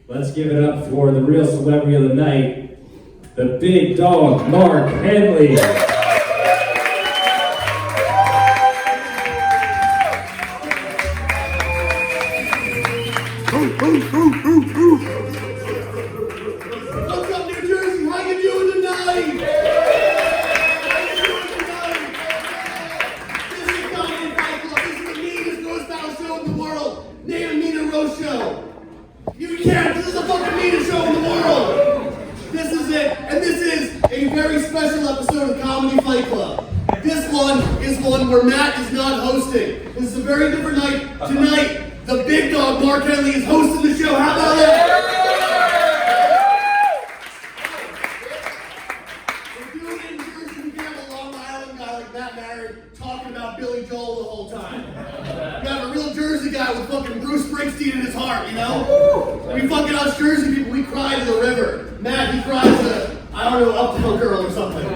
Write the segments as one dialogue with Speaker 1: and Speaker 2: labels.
Speaker 1: Let's give it up for the real celebrity of the night, the big dog, Mark Henely.
Speaker 2: What's up, New Jersey? How you doing tonight? How you doing tonight? This is Comedy Fight Club. This is the meanest roast battle show in the world. Name a meaner roast show. You can't. This is the fucking meanest show in the world. This is it. And this is a very special episode of Comedy Fight Club. This one is one where Matt is not hosting. This is a very different night. Tonight, the big dog, Mark Henely, is hosting the show. How about that? We're doing it in Jersey. We can have a Long Island guy like Maran talking about Billy Joel the whole time. You have a real Jersey guy with fucking Bruce Springsteen in his heart, you know? We fucking us Jersey people, we cry to the river. Matt, he cries to, I don't know, Uptown Girl or something.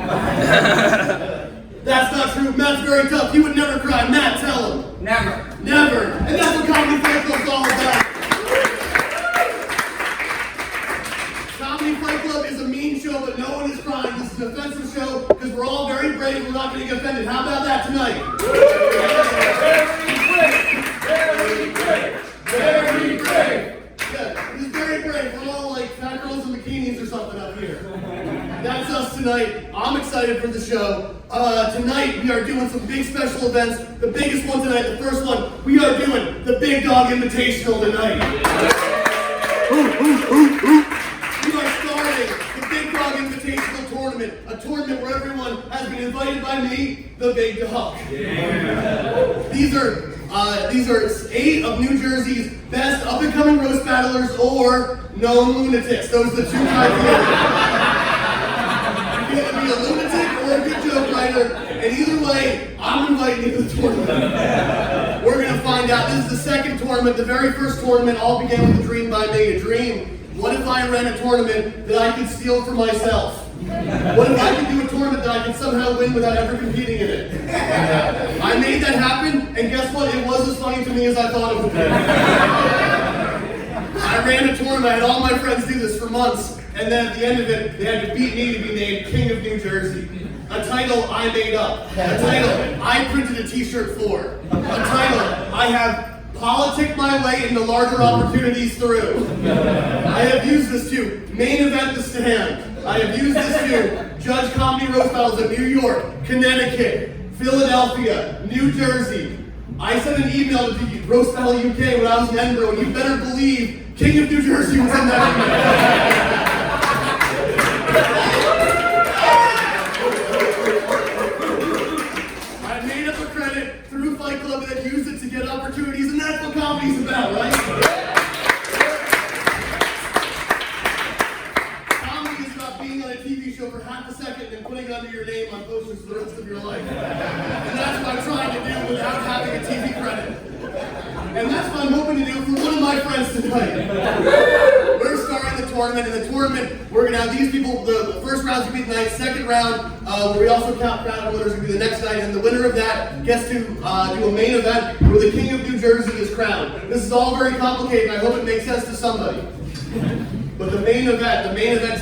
Speaker 2: That's not true. Matt's very tough. He would never cry. Matt, tell him.
Speaker 3: Never.
Speaker 2: Never. And that's what Comedy Fight Club's all about. Comedy Fight Club is a mean show, but no one is crying. This is an offensive show because we're all very brave. We're not going to get offended. How about that tonight? Very brave. Very brave. Yeah, this is very brave. We're all like fat girls in bikinis or something up here. That's us tonight. I'm excited for the show. Tonight we are doing some big special events. The biggest one tonight, the first one, we are doing the Big Dog Invitational tonight. We are starting the Big Dog Invitational Tournament, a tournament where everyone has been invited by me, the Big Dog. Yeah. These are 8 of New Jersey's best up-and-coming roast battlers or known lunatics. Those are the two criteria. You can either be a lunatic or a good joke writer, and either way, I'm inviting you to the tournament. We're going to find out. This is the second tournament. The very first tournament all began with a dream by me. A dream. What if I ran a tournament that I could steal for myself? What if I could do a tournament that I could somehow win without ever competing in it? I made that happen, and guess what? It was as funny to me as I thought it would be. I ran a tournament. I had all my friends do this for months. And then at the end of it, they had to beat me to be named King of New Jersey. A title I made up. A title I printed a t-shirt for. A title I have politicked my way into larger opportunities through. I have used this to main event the stand. I have used this to judge comedy roast battles in New York, Connecticut, Philadelphia, New Jersey. I sent an email to the Roast Battle UK when I was in Edinburgh, and you better believe King of New Jersey was in that email. I made up a credit through Fight Club and then used it to get opportunities, and that's what comedy's about, right? Comedy is about being on a TV show for half a second and then putting it under your name on posters for the rest of your life. And that's what I'm trying to do without having a TV credit. And that's what I'm hoping to do for one of my friends tonight. We're starting the tournament. In the tournament, we're going to have these people. The first round's going to be tonight. Second round, where we also count crown winners, will be the next night. And the winner of that gets to do a main event where the King of New Jersey is crowned. This is all very complicated, and I hope it makes sense to somebody. But the main event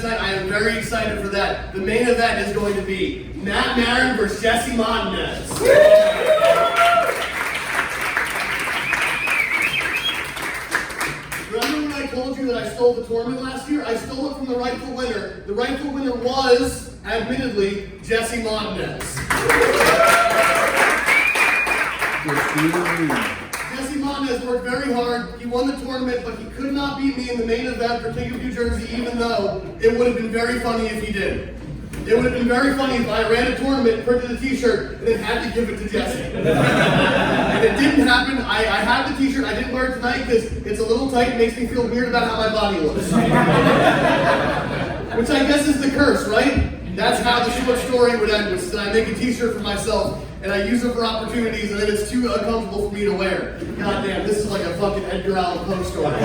Speaker 2: tonight, I am very excited for that. The main event is going to be Matt Maran versus Jesse Montanez. Remember when I told you that I stole the tournament last year? I stole it from the rightful winner. The rightful winner was, admittedly, Jesse Montanez. Jesse Montanez worked very hard. He won the tournament, but he could not beat me in the main event for King of New Jersey, even though it would have been very funny if he did. It would have been very funny if I ran a tournament, printed a t-shirt, and then had to give it to Jesse. And it didn't happen. I have the t-shirt. I didn't wear it tonight because it's a little tight. It makes me feel weird about how my body looks. Which I guess is the curse, right? That's how the short story would end, which is that I make a t-shirt for myself, and I use it for opportunities, and then it's too uncomfortable for me to wear. God damn, this is like a fucking Edgar Allan Poe story.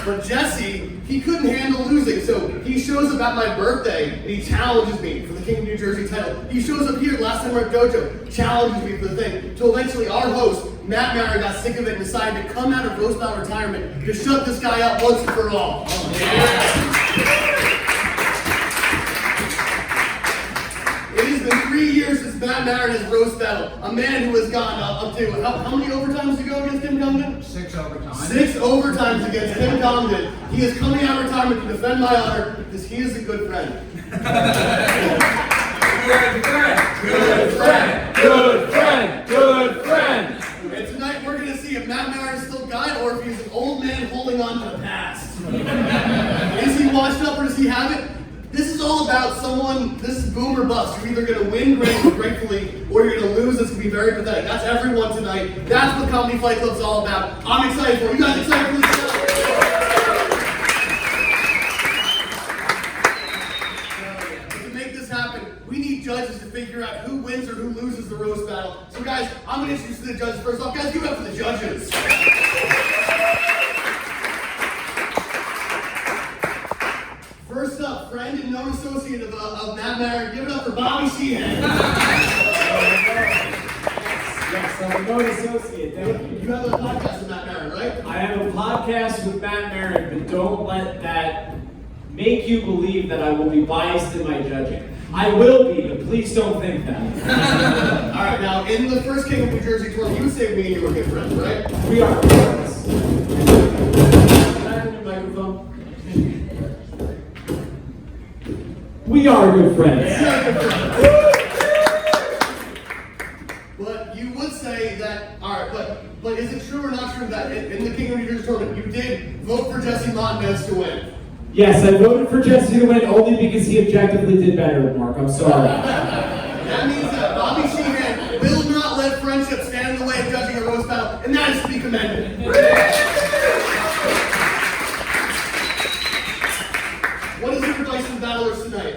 Speaker 2: But Jesse, he couldn't handle losing, so he shows up at my birthday and he challenges me for the King of New Jersey title. He shows up here last time we're at Dojo, challenges me for the thing, till eventually our host, Matt Maran got sick of it and decided to come out of roast battle retirement to shut this guy up once and for all. It has been 3 years since Matt Maran has roast battled. A man who has gone up to, how many overtimes to go against Tim Congdon?
Speaker 3: 6 overtimes.
Speaker 2: 6 overtimes against Tim Congdon. He is coming out of retirement to defend my honor because he is a good friend.
Speaker 1: Good friend.
Speaker 2: And tonight we're going to see if Matt Maran is still a guy or if he's an old man holding on to the past. Is he washed up or does he have it? This is all about someone, this is boom or bust. You're either going to win gratefully or you're going to lose. It's going to be very pathetic. That's everyone tonight. That's what Comedy Fight Club's all about. I'm excited for it. You guys excited for this show? To make this happen, we need judges to figure out who wins or who loses the roast battle. So guys, I'm going to introduce you to the judges first off. Guys, give it up for the judges. First up, friend and known associate of Matt Maran, give it up for Bobby Sheehan.
Speaker 1: Yes, I'm a known associate. Thank you.
Speaker 2: You have a podcast with Matt Maran, right?
Speaker 1: I have a podcast with Matt Maran, but don't let that make you believe that I will be biased in my judging. I will be, but please don't think that.
Speaker 2: All right, now in the first King of New Jersey tour, you would say me and you were good friends, right?
Speaker 1: We are friends. Can I have your microphone? We are good friends.
Speaker 2: But you would say that, all right, but is it true or not true that in the King of New Jersey tournament, you did vote for Jesse Montanez to win?
Speaker 1: Yes, I voted for Jesse to win only because he objectively did better than Mark. I'm sorry.
Speaker 2: That means that Bobby Sheehan will not let friendship stand in the way of judging a roast battle, and that is to be commended. What is your advice to the battlers tonight?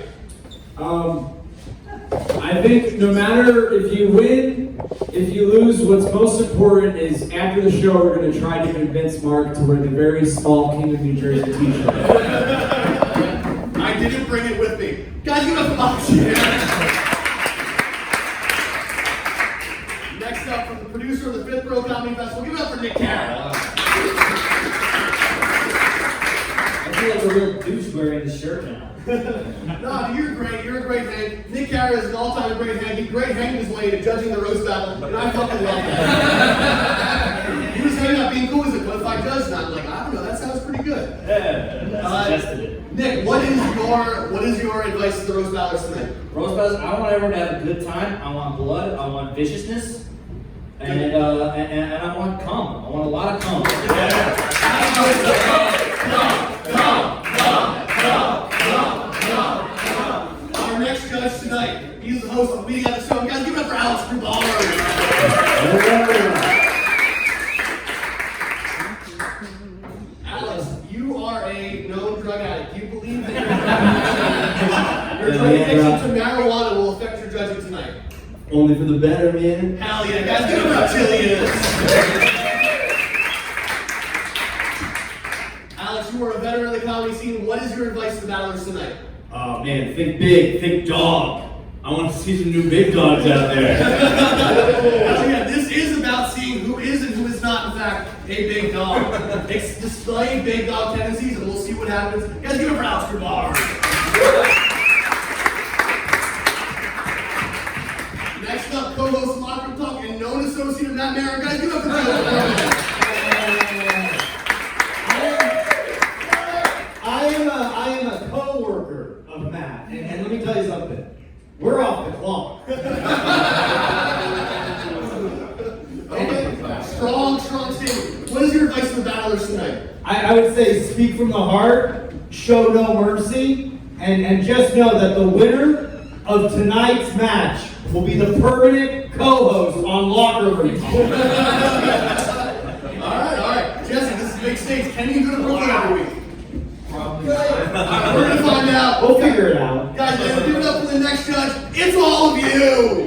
Speaker 1: I think no matter if you win, if you lose, what's most important is after the show, we're going to try to convince Mark to wear the very small King of New Jersey t-shirt.
Speaker 2: I didn't bring it with me. Guys, give up the box here. Next up, from the producer of the 5th Row Comedy Festival, give it up for Nick Carra.
Speaker 4: I feel like a real douche wearing this shirt now.
Speaker 2: No, you're great. You're a great hang. Nick Carra is an all-time great hang. He great hanged his way to judging the roast battle, and I fucking love that. He was hanging out being cool with it, but if I judged that, I'm like, I don't know, that sounds pretty good.
Speaker 4: I suggested it.
Speaker 2: Nick, what is your advice to the roast battlers tonight?
Speaker 4: Roast battles, I want everyone to have a good time. I want blood. I want viciousness. And I want cum. I want a lot of cum.
Speaker 2: Our next judge tonight, he's the host of We Got the Show. Guys, give it up for Alex Grubard. Alex, you are a known drug addict. Do you believe that your drug addiction to marijuana will affect your judging tonight?
Speaker 5: Only for the better, man.
Speaker 2: Hell yeah, guys, give it up for Chilians. Alex, you are a veteran of the comedy scene. What is your advice to the battlers tonight?
Speaker 5: Oh man, think big, think dog. I want to see some new big dogs out there.
Speaker 2: Hell yeah, this is about seeing who is and who is not, in fact, a big dog. It's displaying big dog tendencies, and we'll see what happens. Guys, give it up for Alex Grubard. Next up, co-host Locker Talk and known associate of Matt Maran. Guys, give it up for Gorman.
Speaker 3: I am a co-worker of Matt, and let me tell you something. We're off the clock.
Speaker 2: Okay, strong statement. What is your advice to the battlers tonight?
Speaker 3: I would say speak from the heart, show no mercy, and just know that the winner of tonight's match will be the permanent co-host on Locker Room.
Speaker 2: All right. Jesse, this is a big stage. Can you go to Brooklyn every week?
Speaker 3: Probably.
Speaker 2: We're going to find out.
Speaker 3: We'll figure it out.
Speaker 2: Guys, let's give it up for the next judge. It's all of you.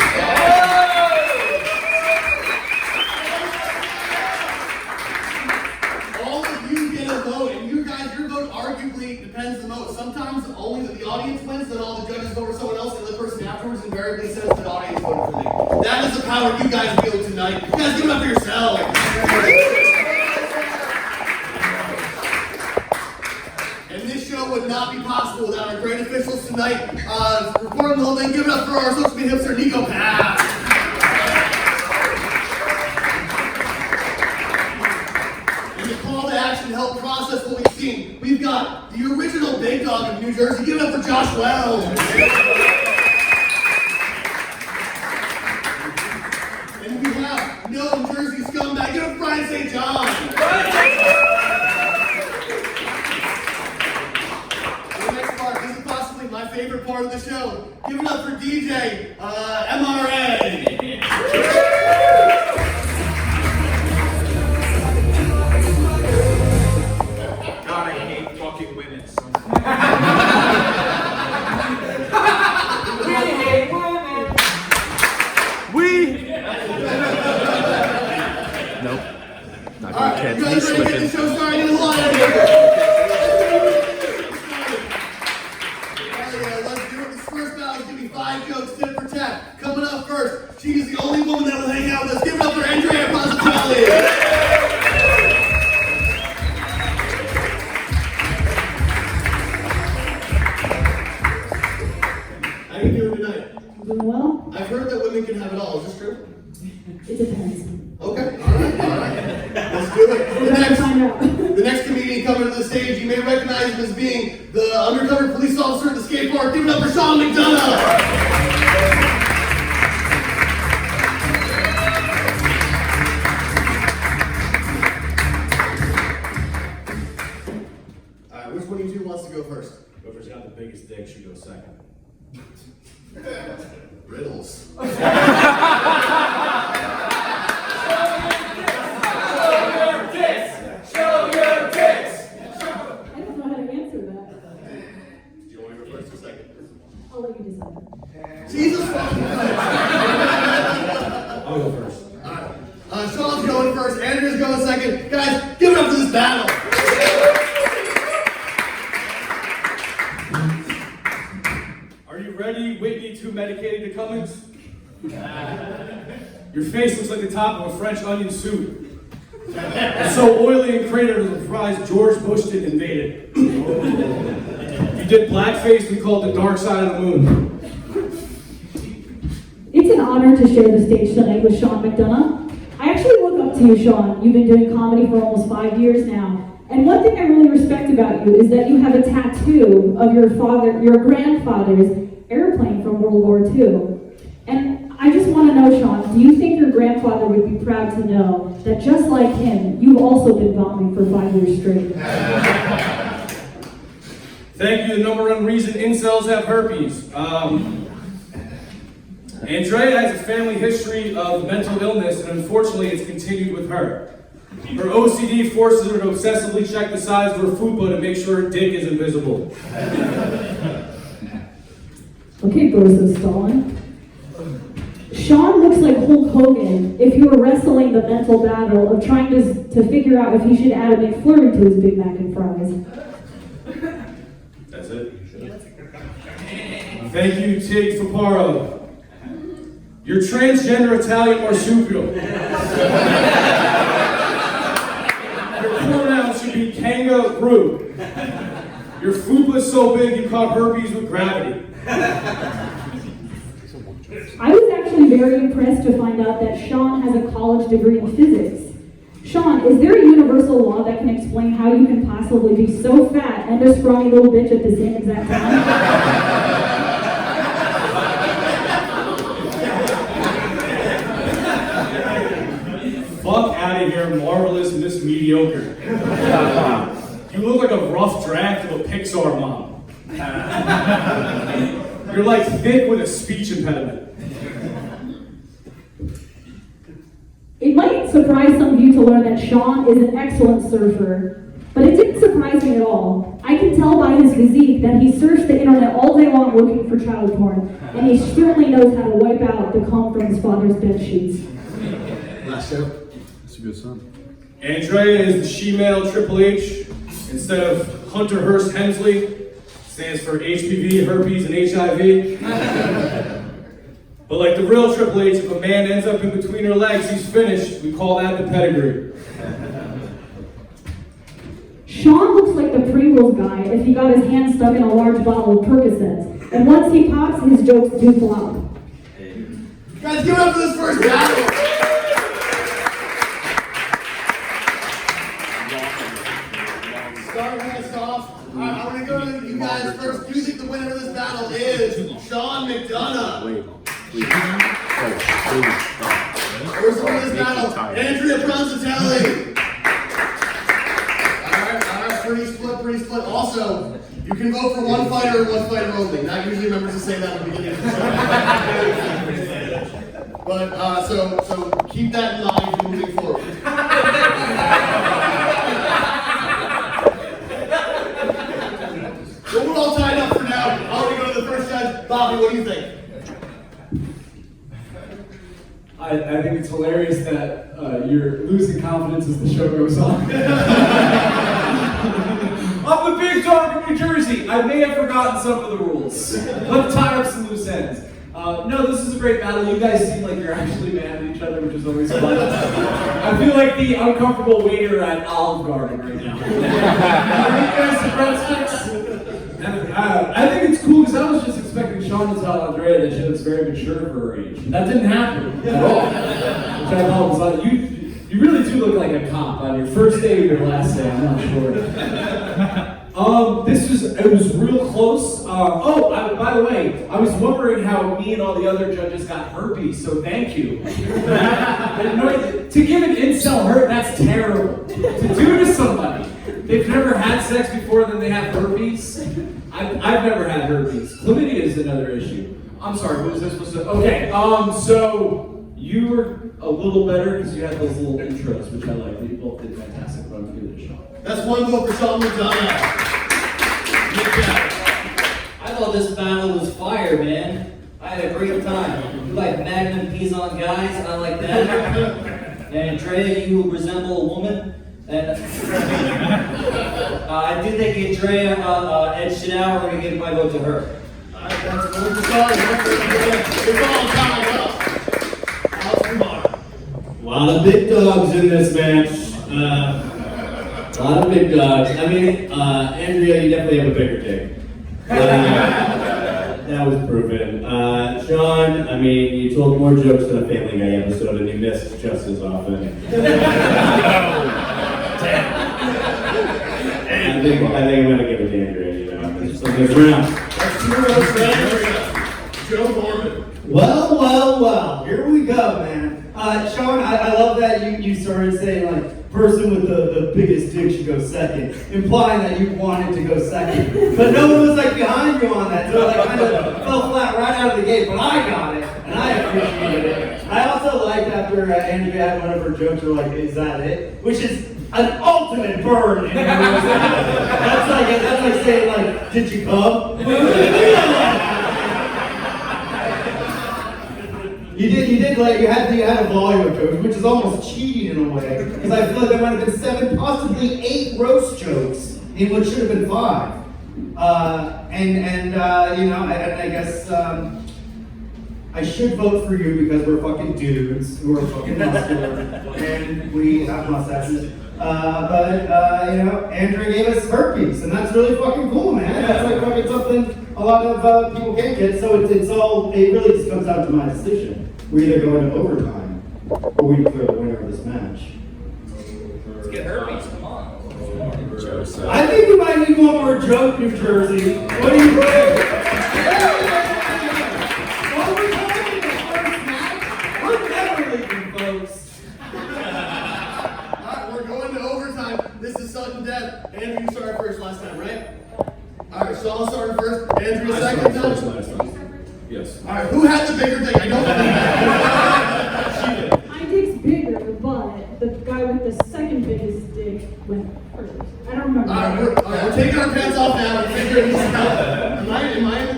Speaker 2: All of you get a vote, and you guys, your vote arguably depends the most. Sometimes only the audience wins, then all the judges vote for someone else, and the person afterwards invariably says the audience voted for me. That is the power you guys wield tonight. tonight. You guys give it up for yourselves. And this show would not be possible without our great officials tonight. Recording the whole thing, give it up for our social media hipster, Niko. And the call to action to help process what we've seen. We've got the original big dog of New Jersey. Give it up for Josh Wells. And we have no Jersey scumbag. Give it up for Bryan St. John. My favorite part of the show. Give it up for DJ MRA.
Speaker 6: God, I hate fucking women.
Speaker 1: We hate women.
Speaker 6: Nope. Not
Speaker 2: All right,
Speaker 6: gonna
Speaker 2: you
Speaker 6: catch me
Speaker 2: guys ready to get
Speaker 6: slipping.
Speaker 2: the show started in the line? Let's do it. This first battle is going to be 5 jokes, tit for tat. Coming up first, she is the only woman that will hang out with us. Give it up for Andrea Pranzatelli. How you doing tonight?
Speaker 7: Doing well?
Speaker 2: I've heard that women can have it all. Is this true?
Speaker 7: It depends.
Speaker 2: Okay, all right. Let's do it.
Speaker 7: We're gonna find out.
Speaker 2: The next comedian coming to the stage, you may recognize him as being the undercover police officer at the skate park. Give it up for McDonough. All right, which one of you two wants to go first?
Speaker 5: Whoever's got the biggest dick should go second.
Speaker 2: Riddles.
Speaker 7: I don't know how to answer that.
Speaker 2: Do you want to go first or second?
Speaker 7: I'll let you decide.
Speaker 2: Jesus fucking Christ.
Speaker 5: I'll go first.
Speaker 2: Alright. Sean's going first, Andrea's going second. Guys, give it up for this battle.
Speaker 5: Are you ready, Whitney, too medicated to Cummings? Your face looks like the top of a French onion soup. It's so oily and cratered that the fries George Bush didn't invade it. You did blackface, we call it the dark side of the moon.
Speaker 7: It's an honor to share the stage tonight with Sean McDonough. I actually look up to you, Sean. You've been doing comedy for almost 5 years now. And one thing I really respect about you is that you have a tattoo of your grandfather's airplane from World War II. And I just want to know, Sean, do you think your grandfather would be proud to know that just like him, you've also been vomiting for 5 years straight?
Speaker 5: Thank you, the number one reason incels have herpes. Andrea has a family history of mental illness, and unfortunately it's continued with her. Her OCD forces her to obsessively check the size of her fupa to make sure her dick is invisible.
Speaker 7: Okay, Bozo Stalin. Sean looks like Hulk Hogan if he were wrestling the mental battle of trying to figure out if he should add a McFlurry to his Big Mac and fries.
Speaker 5: That's it. Thank you, Tig Faparo. You're transgender Italian marsupial. Your pronouns should be kangaroo. Your fupa is so big you caught herpes with gravity.
Speaker 7: I was actually very impressed to find out that Sean has a college degree in physics. Sean, is there a universal law that can explain how you can possibly be so fat and a scrawny little bitch at the same exact time?
Speaker 5: Fuck out of here, marvelous Miss Mediocre. You look like a rough draft of a Pixar mom. You're like thick with a speech impediment.
Speaker 7: It might surprise some of you to learn that Sean is an excellent surfer, but it didn't surprise me at all. I can tell by his physique that he surfs the internet all day long looking for child porn, and he certainly knows how to wipe out the cum from his father's bed sheets.
Speaker 2: Last show.
Speaker 6: That's a good son.
Speaker 5: Andrea is the she-male Triple H instead of Hunter Hearst Hensley. Stands for HPV, herpes, and HIV. But like the real Triple H, if a man ends up in between her legs, he's finished. We call that the pedigree.
Speaker 7: Sean looks like the Pringles guy if he got his hand stuck in a large bottle of Percocet. And once he pops, his jokes do flop.
Speaker 2: Guys, give it up for this first battle. Starting us off, I'm going to go to you guys first. Do you think the winner of this battle is Sean McDonough? Where's the winner of this battle? Andrea Pranzatelli. Alright, pretty split. Also, you can vote for one fighter and one fighter only. Not usually remembers to say that at the beginning of the show. But, so keep that in mind moving forward. So we're all tied up for now. I'll go to the first judge. Bobby, what do you think?
Speaker 1: I think it's hilarious that you're losing confidence as the show goes on. I'm the big dog from New Jersey. I may have forgotten some of the rules. Let's tie up some loose ends. No, this is a great battle. You guys seem like you're actually mad at each other, which is always fun. I feel like the uncomfortable waiter at Olive Garden right now. Are you guys some breadsticks? I think it's cool because I was just expecting Sean to tell Andrea that she looks very mature for her age. That didn't happen at all. Which I thought was like, you really do look like a cop on your first day or your last day, I'm not sure. It was real close. By the way, I was wondering how me and all the other judges got herpes, so thank you. To give an incel hurt, that's terrible. To do to somebody. They've never had sex before, then they have herpes. I've never had herpes. Chlamydia is another issue. I'm sorry, what was this supposed to? Okay, so you were a little better because you had those little intros, which I like. You both did fantastic. But I'm gonna give it a shot.
Speaker 2: That's one vote for Sean McDonough.
Speaker 4: I thought this battle was fire, man. I had a great time. You like Magnum Pison guys? I like that. And Andrea, you resemble a woman. And I do think Andrea edged it out. We're gonna give my vote to her.
Speaker 2: That's one for Sean. It's all tied up.
Speaker 3: A lot of big dogs in this match. A lot of big dogs. I mean, Andrea, you definitely have a bigger dick. That was proven. Sean, I mean, you told more jokes than a Family Guy episode, and you missed just as often. I think I'm gonna give it to Andrea. You know, it's like this round.
Speaker 2: That's 2 votes for Andrea. Joe Gorman.
Speaker 3: Well, here we go, man. Sean, I love that you started saying, like, person with the biggest dick should go second, implying that you wanted to go second. But no one was, like, behind you on that, so I kind of fell flat right out of the gate, but I got it, and I appreciated it. I also liked after Andrea had one of her jokes, were like, is that it? Which is an ultimate burn. In that's like saying, like, did you come? You did like you had a volume of jokes, which is almost cheating in a way, because I feel like there might have been 7, possibly 8 roast jokes in what should have been 5. I guess I should vote for you because we're fucking dudes who are fucking muscular and we have mustaches. Andrea gave us herpes, and that's really fucking cool, man. That's like fucking something a lot of people can't get. So it really just comes down to my decision. We're either going to overtime or we declare the winner of this match.
Speaker 4: Let's get herpes, come on.
Speaker 3: I think we might need one more joke, New Jersey. What do you think? We're never leaving, folks.
Speaker 2: Alright, we're going to overtime. This is sudden death. Andrew, you started first last time, right? Alright, Sean started first. Andrew second time.
Speaker 6: Yes.
Speaker 2: Alright, who had the bigger dick? I don't know. She did.
Speaker 7: My dick's bigger, but the guy with the second biggest dick went first. I don't remember.
Speaker 2: Alright, we're taking our pants off now and figuring this out. Am I in the right?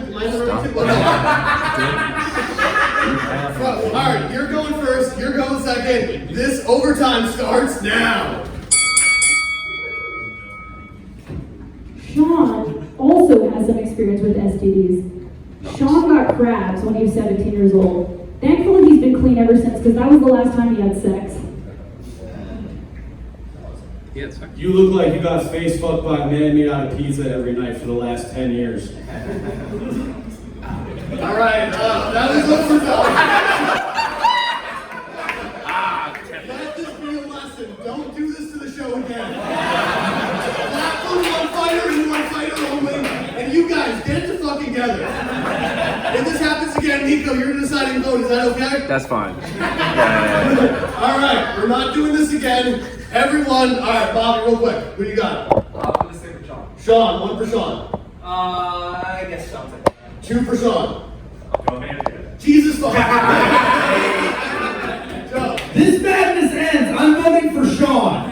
Speaker 2: Alright, you're going first, you're going second. This overtime starts now.
Speaker 7: Sean also has some experience with STDs. Sean got crabs when he was 17 years old. Thankfully, he's been clean ever since, because that was the last time he had sex.
Speaker 5: You look like you got face fucked by a man made out of pizza every night for the last 10 years.
Speaker 2: All right, that was over. Let this be a lesson. Don't do this to the show again. Not for one fighter and one fighter only. And you guys, get it fucking together. If this happens again, Niko, you're the deciding vote. Is that okay?
Speaker 6: That's fine.
Speaker 2: All right, we're not doing this again. Everyone, all right, Bobby, real quick. Who do you got?
Speaker 1: I'm gonna stick with Sean.
Speaker 2: Sean, one for Sean.
Speaker 1: I guess something.
Speaker 2: Two for Sean.
Speaker 1: Go man.
Speaker 2: Jesus fucking. Joe.
Speaker 3: This madness ends. I'm voting for Sean.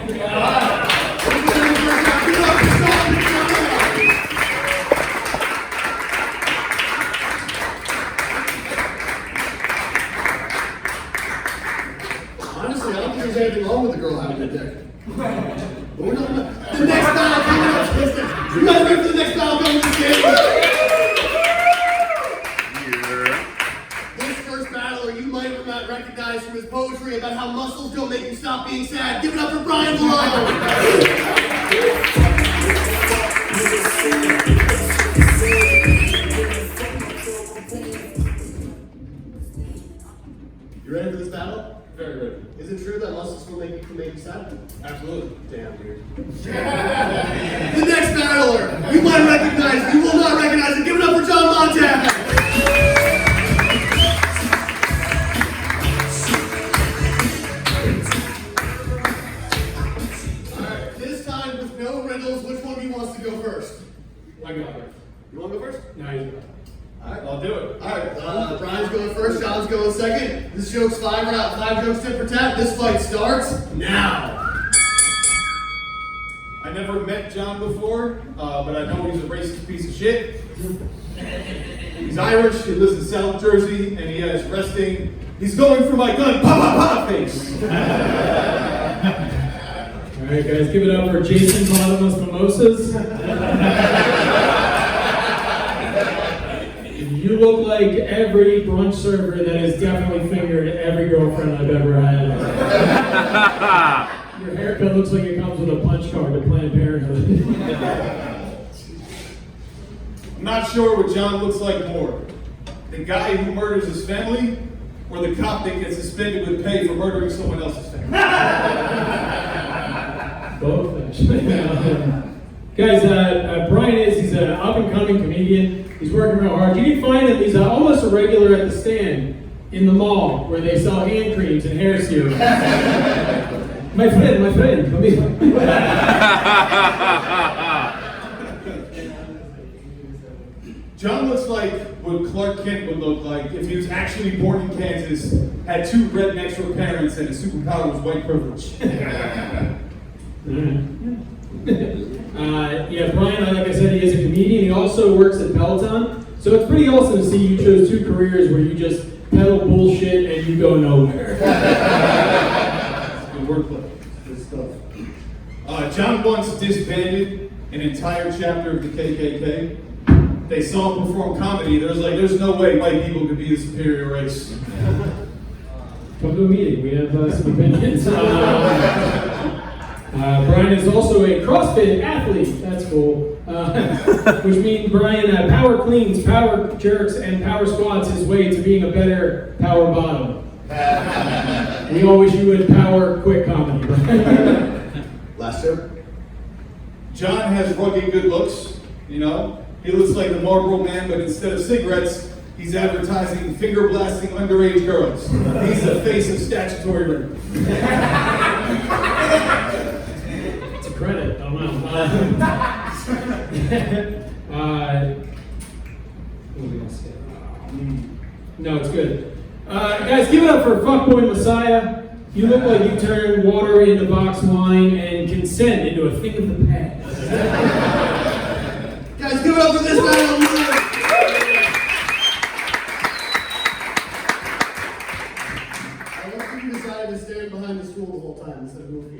Speaker 2: Honestly, I don't think there's anything wrong with a girl having a dick. But we're not. The next battle coming up. Listen, you guys ready for the next battle coming up? This first battler you might not recognize from his poetry about how muscles don't make you stop being sad. Give it up for Bryan Villone. You ready for this battle?
Speaker 5: Very ready.
Speaker 2: Is it true that muscles can make you sad?
Speaker 5: Absolutely.
Speaker 2: Damn, dude. The next battler, you might recognize, you will not recognize it. Give it up for John Montague. Alright, this time with no riddles, which one of you wants to go first?
Speaker 5: I got it.
Speaker 2: You want to go first?
Speaker 5: Now you
Speaker 2: Alright,
Speaker 5: I'll do it.
Speaker 2: Alright, Brian's going first, John's going second. This joke's 5 jokes tit for tat. This fight starts now.
Speaker 5: I never met John before, but I know he's a racist piece of shit. He's Irish, he lives in South Jersey, and he has resting. He's going for my gun, pop, pop, pop face.
Speaker 3: All right, guys, give it up for Jason Bottomless Mimosas. You look like every brunch server that has definitely fingered every girlfriend I've ever had. Your haircut looks like it comes with a punch card to Planned Parenthood.
Speaker 5: I'm not sure what John looks like more. The guy who murders his family, or the cop that gets suspended with pay for murdering someone else's family.
Speaker 3: Both, actually. Guys, Bryan he's an up-and-coming comedian. He's working real hard. You can find him, he's almost a regular at the stand in the mall where they sell hand creams and hair serum. My friend, come here.
Speaker 5: John looks like what Clark Kent would look like if he was actually born in Kansas, had 2 rednecks for parents, and his superpower was white privilege.
Speaker 3: Bryan, like I said, he is a comedian. He also works at Peloton. So it's pretty awesome to see you chose 2 careers where you just peddle bullshit and you go nowhere.
Speaker 5: Good wordplay. Good stuff. John once disbanded an entire chapter of the KKK. They saw him perform comedy. There's no way white people could be the superior race.
Speaker 3: Come to a meeting. We have some opinions. Bryan is also a CrossFit athlete. That's cool. Which means Bryan power cleans, power jerks, and power squats his way to being a better power bottom. We all wish you would power quit comedy.
Speaker 2: Last joke.
Speaker 5: John has rugged good looks, you know. He looks like the Marlboro Man, but instead of cigarettes, he's advertising finger blasting underage girls. He's the face of statutory rape.
Speaker 3: It's a credit. I don't know. What was I gonna say? No, it's good. Guys, give it up for Fuckboy Messiah. You look like you turned water into box wine and consent into a thing of the past.
Speaker 2: Guys, give it up for this battle. I love that you decided to stand behind the stool the whole time instead of moving.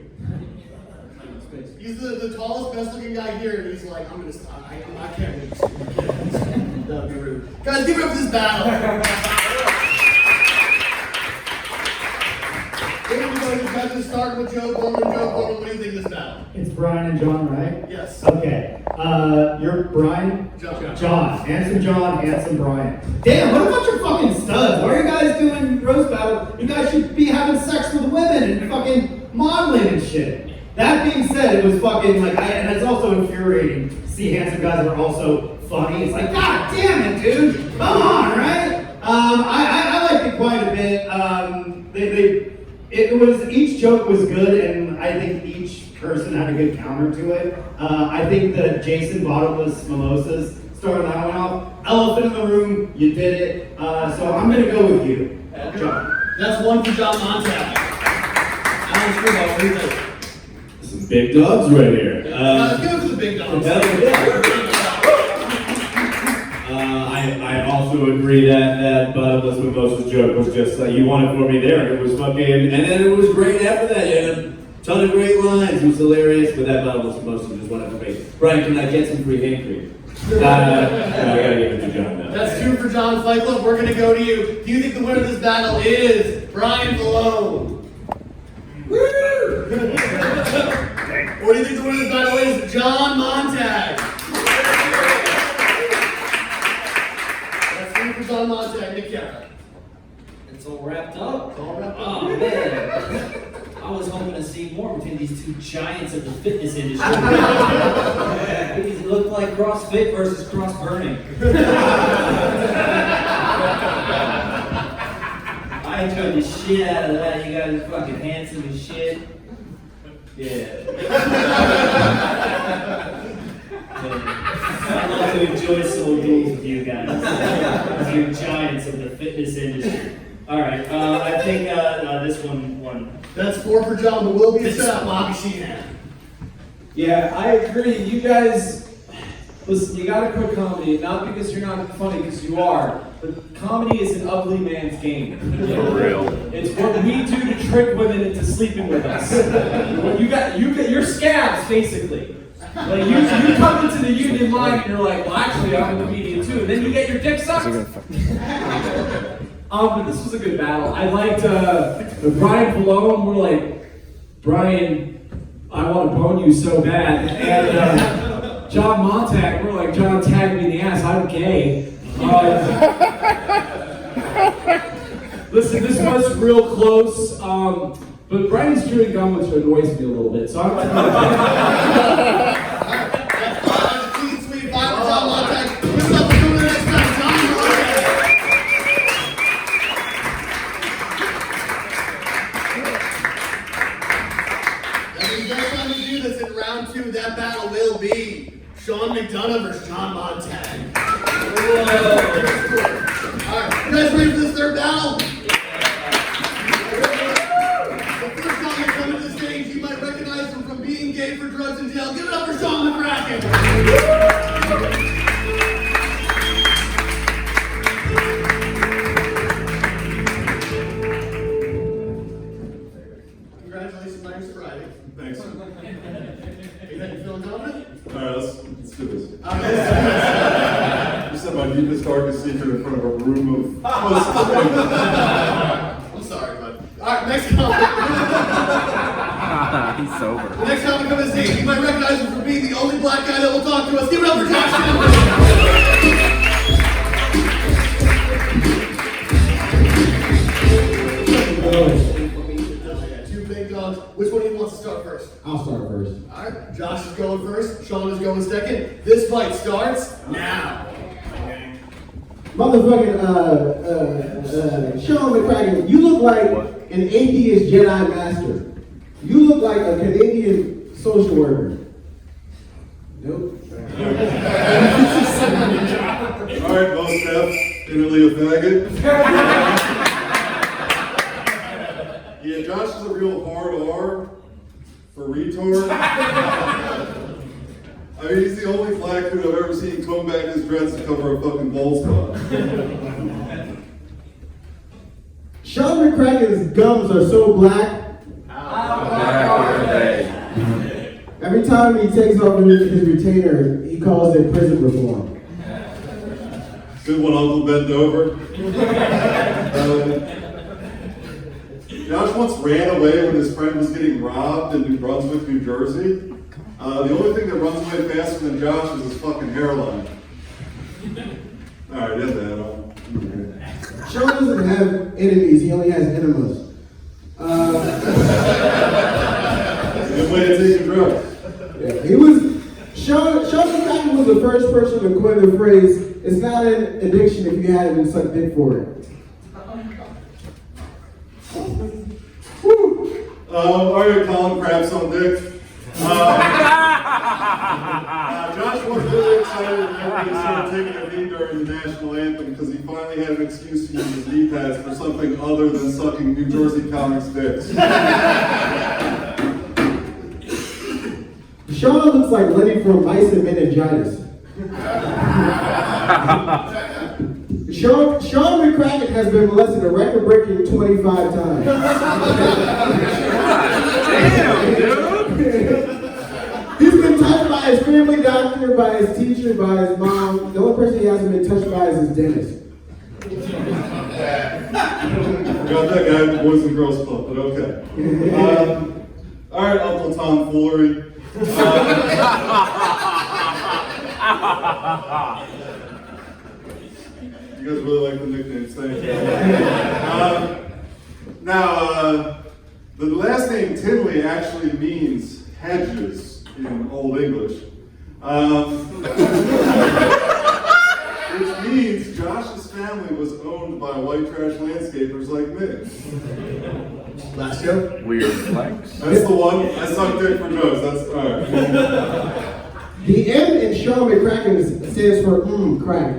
Speaker 2: He's the tallest, best looking guy here, and he's like, I'm gonna stop. I can't move. That would be rude. Guys, give it up for this battle. starting with Joe Gorman. Joe Gorman, what do you think of this battle?
Speaker 3: It's Bryan and John, right?
Speaker 2: Yes.
Speaker 3: Okay. You're Bryan?
Speaker 2: John.
Speaker 3: John. Handsome Bryan. Damn, what about your fucking studs? Why are you guys doing roast battle? You guys should be having sex with women and fucking modeling and shit. That being said, it was fucking like, and it's also infuriating to see handsome guys that are also funny. It's like, God damn it, dude. Come on, right? I liked it quite a bit. Each joke was good, and I think each person had a good counter to it. I think that Jason Bottomless Mimosas started that one off. Elephant in the room, you did it. So I'm gonna go with you, John.
Speaker 2: That's one for John Montague. Alex Pruneau, what do you think?
Speaker 6: Some big dogs right here.
Speaker 2: Let's go for the big dogs.
Speaker 6: I also agree that Bottomless Mimosas joke was just like, you won it for me there. It was fucking, and then it was great after that. You had a ton of great lines. It was hilarious, but that Bottomless Mimosas just won it for me. Bryan, can I get some free hand cream? No, I gotta give it to John now.
Speaker 2: That's 2 for John Cyclone. We're gonna go to you. Do you think the winner of this battle is Bryan Villone? Woo! Or do you think the winner of this battle is John Montague? That's 3 for John Montague. Nick Carra.
Speaker 4: It's all wrapped up.
Speaker 2: All wrapped up.
Speaker 4: Oh man. I was hoping to see more between these two giants of the fitness industry. These look like CrossFit versus cross burning. I enjoyed the shit out of that. You guys are fucking handsome as shit. Yeah. I love to enjoy soul duels with you guys. Because you're giants of the fitness industry. Alright, I think this one won.
Speaker 2: That's 4 for John, but will be a setup, Bobby Sheehan.
Speaker 1: Yeah, I agree. You guys, listen, you gotta quit comedy, not because you're not funny, because you are. But comedy is an ugly man's game.
Speaker 6: For real.
Speaker 1: It's what we do to trick women into sleeping with us. You're scabs, basically. Like you come into the union line and you're like, well, actually, I'm a comedian too, and then you get your dick sucked. But this was a good battle. I liked Bryan Villone. We're like, Bryan, I want to bone you so bad. And John Montague, we're like, John, tag me in the ass. I'm gay. Listen, this was real close. But Bryan's chewing gum, which annoys me a little bit. So I'm like,
Speaker 2: That's clean sweep. 5 for John Montague. Who's up to the next battle? John Montague. And the best time to do this in round 2, that battle will be Sean McDonough versus John Montague. Alright, you guys ready for this 3rd battle? The first time they come to the stage, you might recognize him from being gay for drugs and jail. Give it up for Sean McCracken. Congratulations on your sobriety.
Speaker 6: Thanks.
Speaker 2: You feeling confident?
Speaker 6: Alright, let's do this.
Speaker 2: I'm
Speaker 6: You said my deepest, darkest secret in front of a room of
Speaker 2: sorry, bud. Alright, next comment.
Speaker 8: He's sober.
Speaker 2: The next time we come to the stage, you might recognize him for being the only black guy that will talk to us. Give it up for Josh. Two big dogs. Which one of you wants to start first?
Speaker 3: I'll start first.
Speaker 2: Alright, Josh is going first. Sean is going second. This fight starts now.
Speaker 3: Motherfucking, Sean McCracken, you look like an atheist Jedi master. You look like a Canadian social worker. Nope.
Speaker 6: Alright, most F, innerly a faggot. Yeah, Josh is a real hard R for retard. I mean, he's the only black dude I've ever seen comb back his dreads to cover a fucking bald spot.
Speaker 3: Sean McCracken's gums are so black. Every time he takes off his retainer, he calls it prison reform.
Speaker 6: Good one, Uncle Bent Over.
Speaker 8: Josh once ran away when his friend was getting robbed in New Brunswick, New Jersey. The only thing that runs away faster than Josh is his fucking hairline. Alright, yeah, that.
Speaker 9: Sean doesn't have enemies, he only has enemas.
Speaker 8: Good way to take a drug.
Speaker 9: Yeah, Sean McCracken was the first person to coin the phrase, it's not an addiction if you haven't sucked dick for it.
Speaker 8: Alright, Colin, craps on dick. Josh was really excited whenever he started taking a knee during the national anthem because he finally had an excuse to use his knee pads for something other than sucking New Jersey comics' dicks.
Speaker 9: Sean looks like Lenny from Mice and Meningitis. Sean McCracken has been molested a record-breaking 25 times.
Speaker 1: Damn, dude!
Speaker 9: He's been touched by his family doctor, by his teacher, by his mom. The only person he hasn't been touched by is his dentist.
Speaker 8: Got that guy at the Boys and Girls Club, but okay. Alright, Uncle Tom Foolery. You guys really like the nicknames, thank you. The last name Tinley actually means hedges in Old English. Which means Josh's family was owned by white trash landscapers like me.
Speaker 9: Last joke?
Speaker 1: Weird flex.
Speaker 8: That's the one. I suck dick for jokes. That's alright.
Speaker 9: The M in Sean McCracken stands for crack.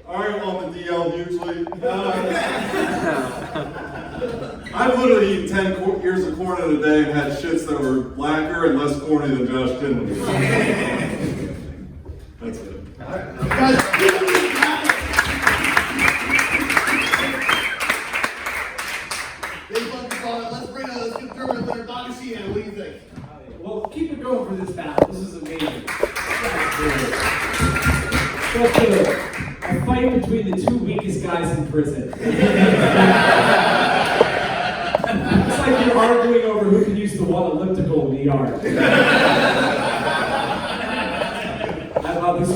Speaker 8: Alright, on the DL usually. I've literally eaten 10 ears of corn in a day and had shits that were blacker and less corny than Josh Tinley. That's it.
Speaker 2: Guys, big fucking call. Let's get tournament winner, Bobby Sheehan. What do you think?
Speaker 1: Well, keep it going for this battle. This is amazing. But a fight between the two weakest guys in prison. It's like you're arguing over who can use the one elliptical in the yard. I love this.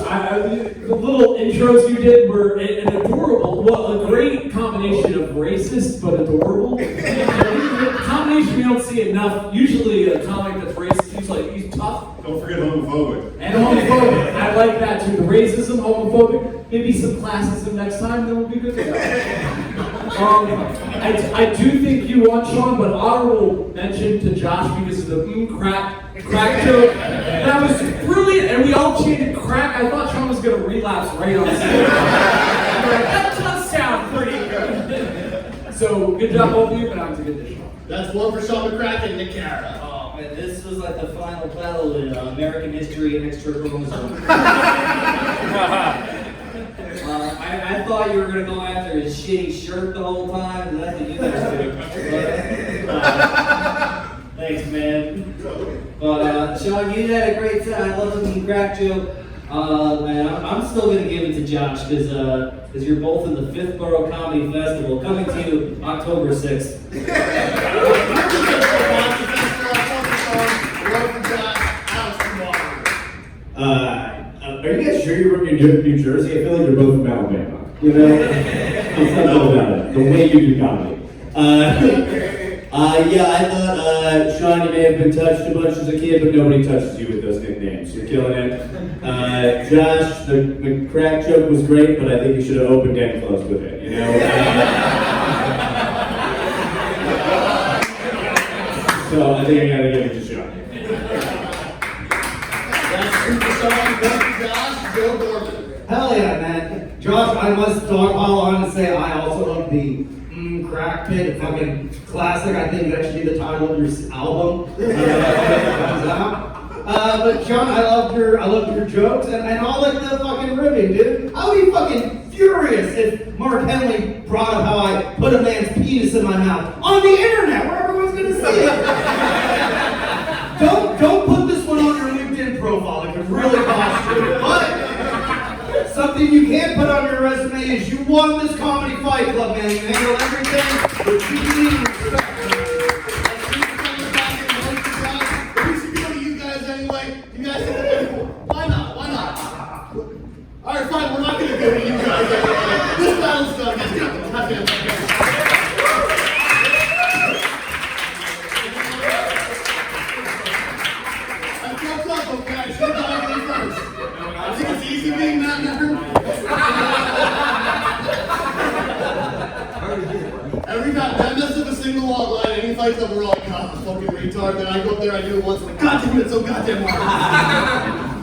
Speaker 1: The little intros you did were an adorable, a great combination of racist but adorable. A combination we don't see enough. Usually a comic that's racist, he's tough.
Speaker 8: Don't forget homophobic.
Speaker 1: And homophobic. I like that too. The racism, homophobic, maybe some classism next time, then we'll be good to go. I do think you won, Sean, but honorable mention to Josh because of the crack joke. That was brilliant, and we all chanted crack. I thought Sean was going to relapse right on stage. That does sound pretty good. So, good job, both of you, but I'm to get this Sean.
Speaker 2: That's one for Sean McCracken and Nick Carra.
Speaker 4: Oh man, this was like the final battle in American history and extra chromosomes. I thought you were going to go after his shitty shirt the whole time, and that's what you guys do. Thanks, man. But Sean, you had a great time. I love the crack joke. Man, I'm still going to give it to Josh because you're both in the Fifth Borough Comedy Festival coming to you October 6th.
Speaker 6: Are you guys sure you're from New Jersey? I feel like you're both from Alabama. You know? It's not all about it. The way you do comedy. Yeah, I thought, Sean, you may have been touched a bunch as a kid, but nobody touches you with those nicknames. You're killing it. Josh, the crack joke was great, but I think you should have opened and closed with it, you know? So I think I gotta give it to Sean.
Speaker 2: That's two for Sean, one for Josh, Joe Gorman.
Speaker 3: Hell yeah, man. Josh, I must dog all on and say I also love the Crack Pit, fucking classic. I think that should be the title of your album. When it comes out. But Sean, I loved your jokes and all like the fucking ribbing, dude. How do you fucking furious if Mark Henely brought up how I put a man's penis in my mouth on the internet where everyone's gonna see it. Don't put this one on your LinkedIn profile. It could really cost you. But something you can't put on your resume is you won this comedy fight club, man. You handle everything with dignity and respect.
Speaker 2: We should go to you guys anyway. You guys think that's cool? Why not? Why not? Alright, fine, we're not gonna go to you guys anyway. This battle's done. Let's get the goddamn thing. I fucked up, okay? I should have gone in first. I think it's easy being that number. Every time, that messed up a single log line, any fight that we're like, God, fucking retard. Then I go up there, I do it once, and like, God damn it, it's so goddamn hard.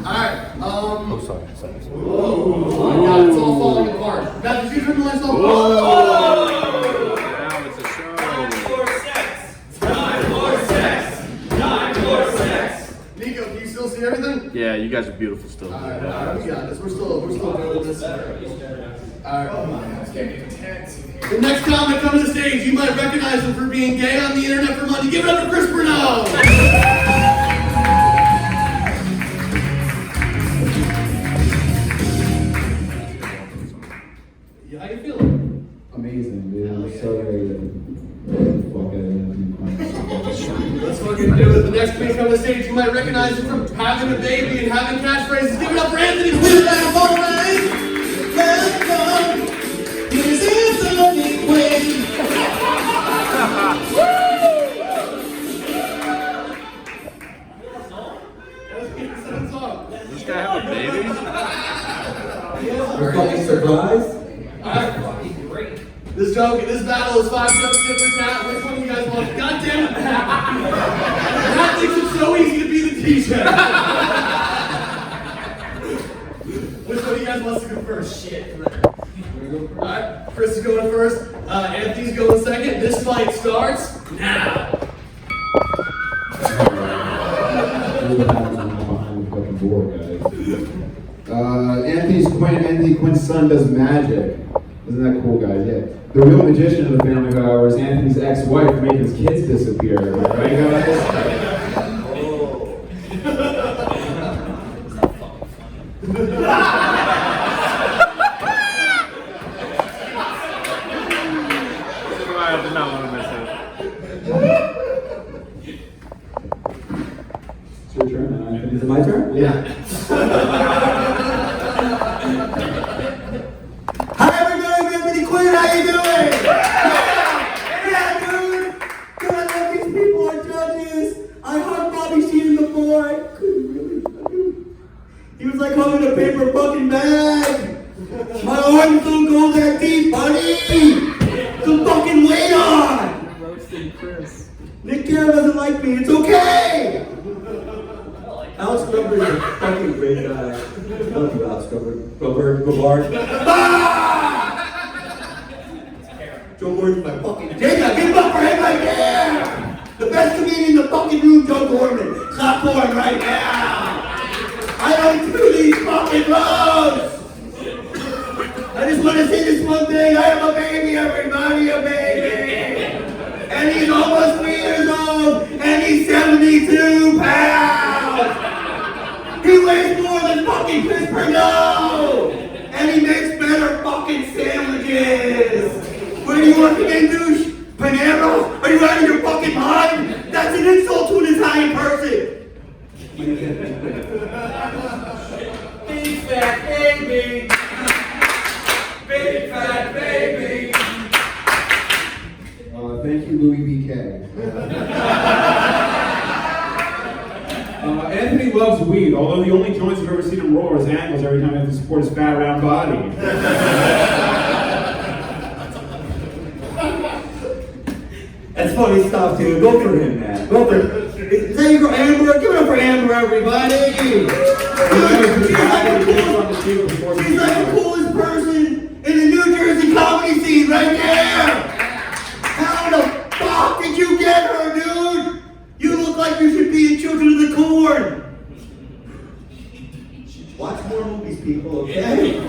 Speaker 2: Alright, sorry. Oh my God, it's all falling apart. Matt, did you turn the lights off?
Speaker 10: Now it's a show.
Speaker 1: Time for sex. Time for sex. Time for sex.
Speaker 2: Niko, can you still see everything?
Speaker 10: Yeah, you guys are beautiful still.
Speaker 2: Alright, we got this. We're still doing this. Alright. Oh my God, it's getting intense. The next comic comes to stage. You might recognize him for being gay on the internet for money. Give it up for Chris Pruneau.
Speaker 1: Yeah, how you feeling?
Speaker 9: Amazing, dude. I'm so ready to fuck it.
Speaker 2: Let's fucking do it. The next comic comes to stage. You might recognize him from having a baby and having catchphrases. Give it up for Anthony Quinn.
Speaker 10: Does this guy have a baby?
Speaker 9: You're fucking surprised?
Speaker 2: This battle is 5 jumps tip for tat. Which one do you guys want? God damn it, Matt. Matt thinks it's so easy to be the teacher. Which one of you guys wants to go first? Shit. Alright, Chris is going first. Anthony's going second. This fight starts now.
Speaker 9: Anthony Quinn's son does magic. Isn't that cool, guys? Yeah. The real magician of the family, however, is Anthony's ex-wife making his kids disappear. Am I right, guys?
Speaker 10: I did not want to miss it.
Speaker 9: It's your turn, man. Is it my turn? Yeah. Hi, everybody. I'm Anthony Quinn. How you doing? Yeah, dude. God, I love these people are judges. I hugged Bobby Sheehan before. I couldn't really hug him. He was like hugging a paper fucking bag. My arms don't go that deep, buddy. Some fucking weight on. Nick Carra doesn't like me. It's okay. Alex Grubard is a fucking great guy. I love you, Alex Grubard. Joe Gordon's my fucking dick. I give up for him right there. The best comedian in the fucking room, Joe Gorman. Clap for him right now. I don't do these fucking roads. I just want to say this one thing. I have a baby, everybody, a baby. And he's almost 3 years old, and he's 72 pounds. He weighs more than fucking Chris Pruneau. And he makes better fucking sandwiches. Where do you work again, douche? Panera? Are you out of your fucking mind? That's an insult to an Italian person.
Speaker 1: Big fat baby. Big fat baby.
Speaker 9: Thank you, Louis B.K.
Speaker 5: Anthony loves weed, although the only joints I've ever seen him roll are his ankles every time he has to support his fat, round body.
Speaker 3: That's funny stuff, dude. Go for him, man. Go for him. Is that your girl, Amber? Give it up for Amber, everybody. She's like the coolest person in the New Jersey comedy scene right there. How the fuck did you get her, dude? You look like you should be in Children of the Corn. Watch more movies, people, okay?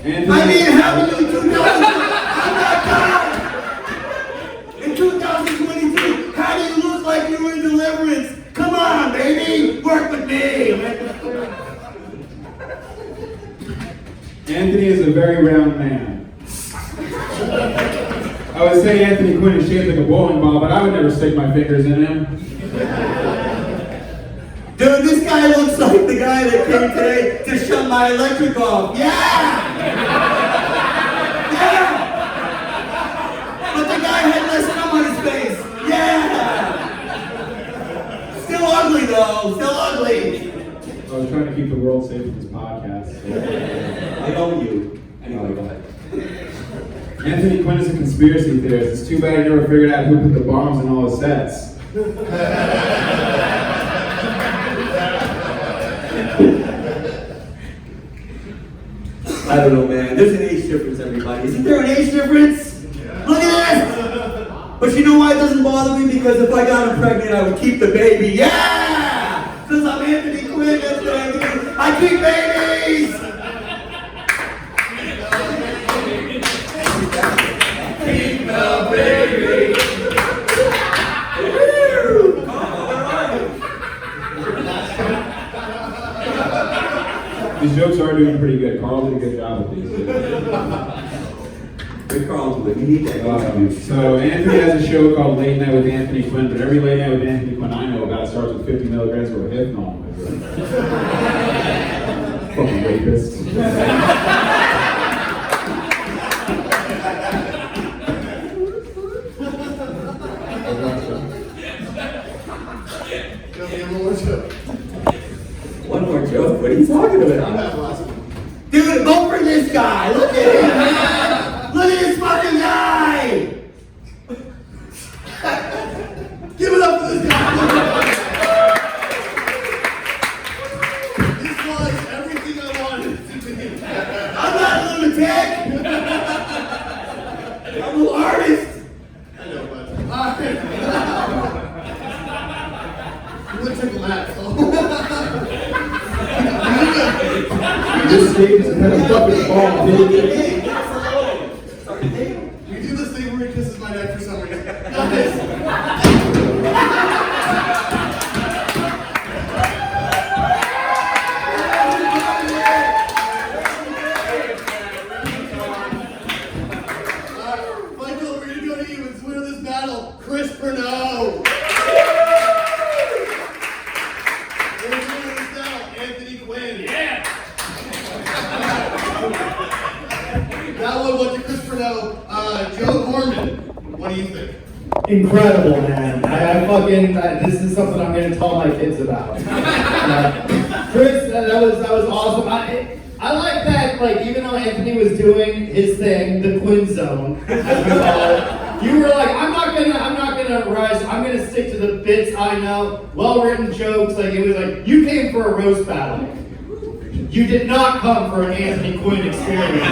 Speaker 1: Anthony.
Speaker 9: I mean, how can you 2000? I'm not done. In 2022, how do you look like you were in Deliverance? Come on, baby, work with me.
Speaker 1: Anthony is a very round man. I would say Anthony Quinn is shaped like a bowling ball, but I would never stick my fingers in him.
Speaker 9: Dude, this guy looks like the guy that came today to shut my electric off. Yeah! Yeah! But the guy had less scum on his face. Yeah! Still ugly though, still ugly.
Speaker 1: I was trying to keep the world safe with this podcast.
Speaker 9: I owe you. Anyway, go ahead.
Speaker 1: Anthony Quinn is a conspiracy theorist. It's too bad he never figured out who put the bombs in all his sets.
Speaker 9: I don't know, man. There's an age difference, everybody. Isn't there an age difference? Look at this! But you know why it doesn't bother me? Because if I got him pregnant, I would keep the baby. Yeah! Because I'm Anthony Quinn, that's what I do. I keep babies! Keep the baby!
Speaker 1: These jokes are doing pretty good. Carl did a good job with these.
Speaker 9: Good Carl, we need that.
Speaker 1: So Anthony has a show called Late Night with Anthony Quinn, but every late night with Anthony Quinn I know about starts with 50 milligrams of hypnol. Fucking rapist.
Speaker 9: One more joke? What are you talking about? Dude, vote for this guy! Look at him, man! Look at this fucking guy! Give it up for this guy!
Speaker 2: This was everything I wanted it to be.
Speaker 9: I'm not a lunatic! I'm an artist!
Speaker 2: I know, but. You would tickle that, though.
Speaker 1: This stage is kind of fucking ball, dude.
Speaker 2: We do this thing where he kisses my neck for some reason. Not this. Michael, we're gonna go to you and winner this battle. Chris Pruneau. Anthony Quinn. Yeah! That one went to Chris Pruneau. Joe Gorman, what do you think?
Speaker 3: Incredible, man. This is something I'm going to tell my kids about. Chris, that was awesome. I like that, like, even though Anthony was doing his thing, the Quinn zone, as we call it, you were like, I'm not gonna rush, I'm gonna stick to the bits I know, well-written jokes, like, it was like, you came for a roast battle. You did not come for an Anthony Quinn experience.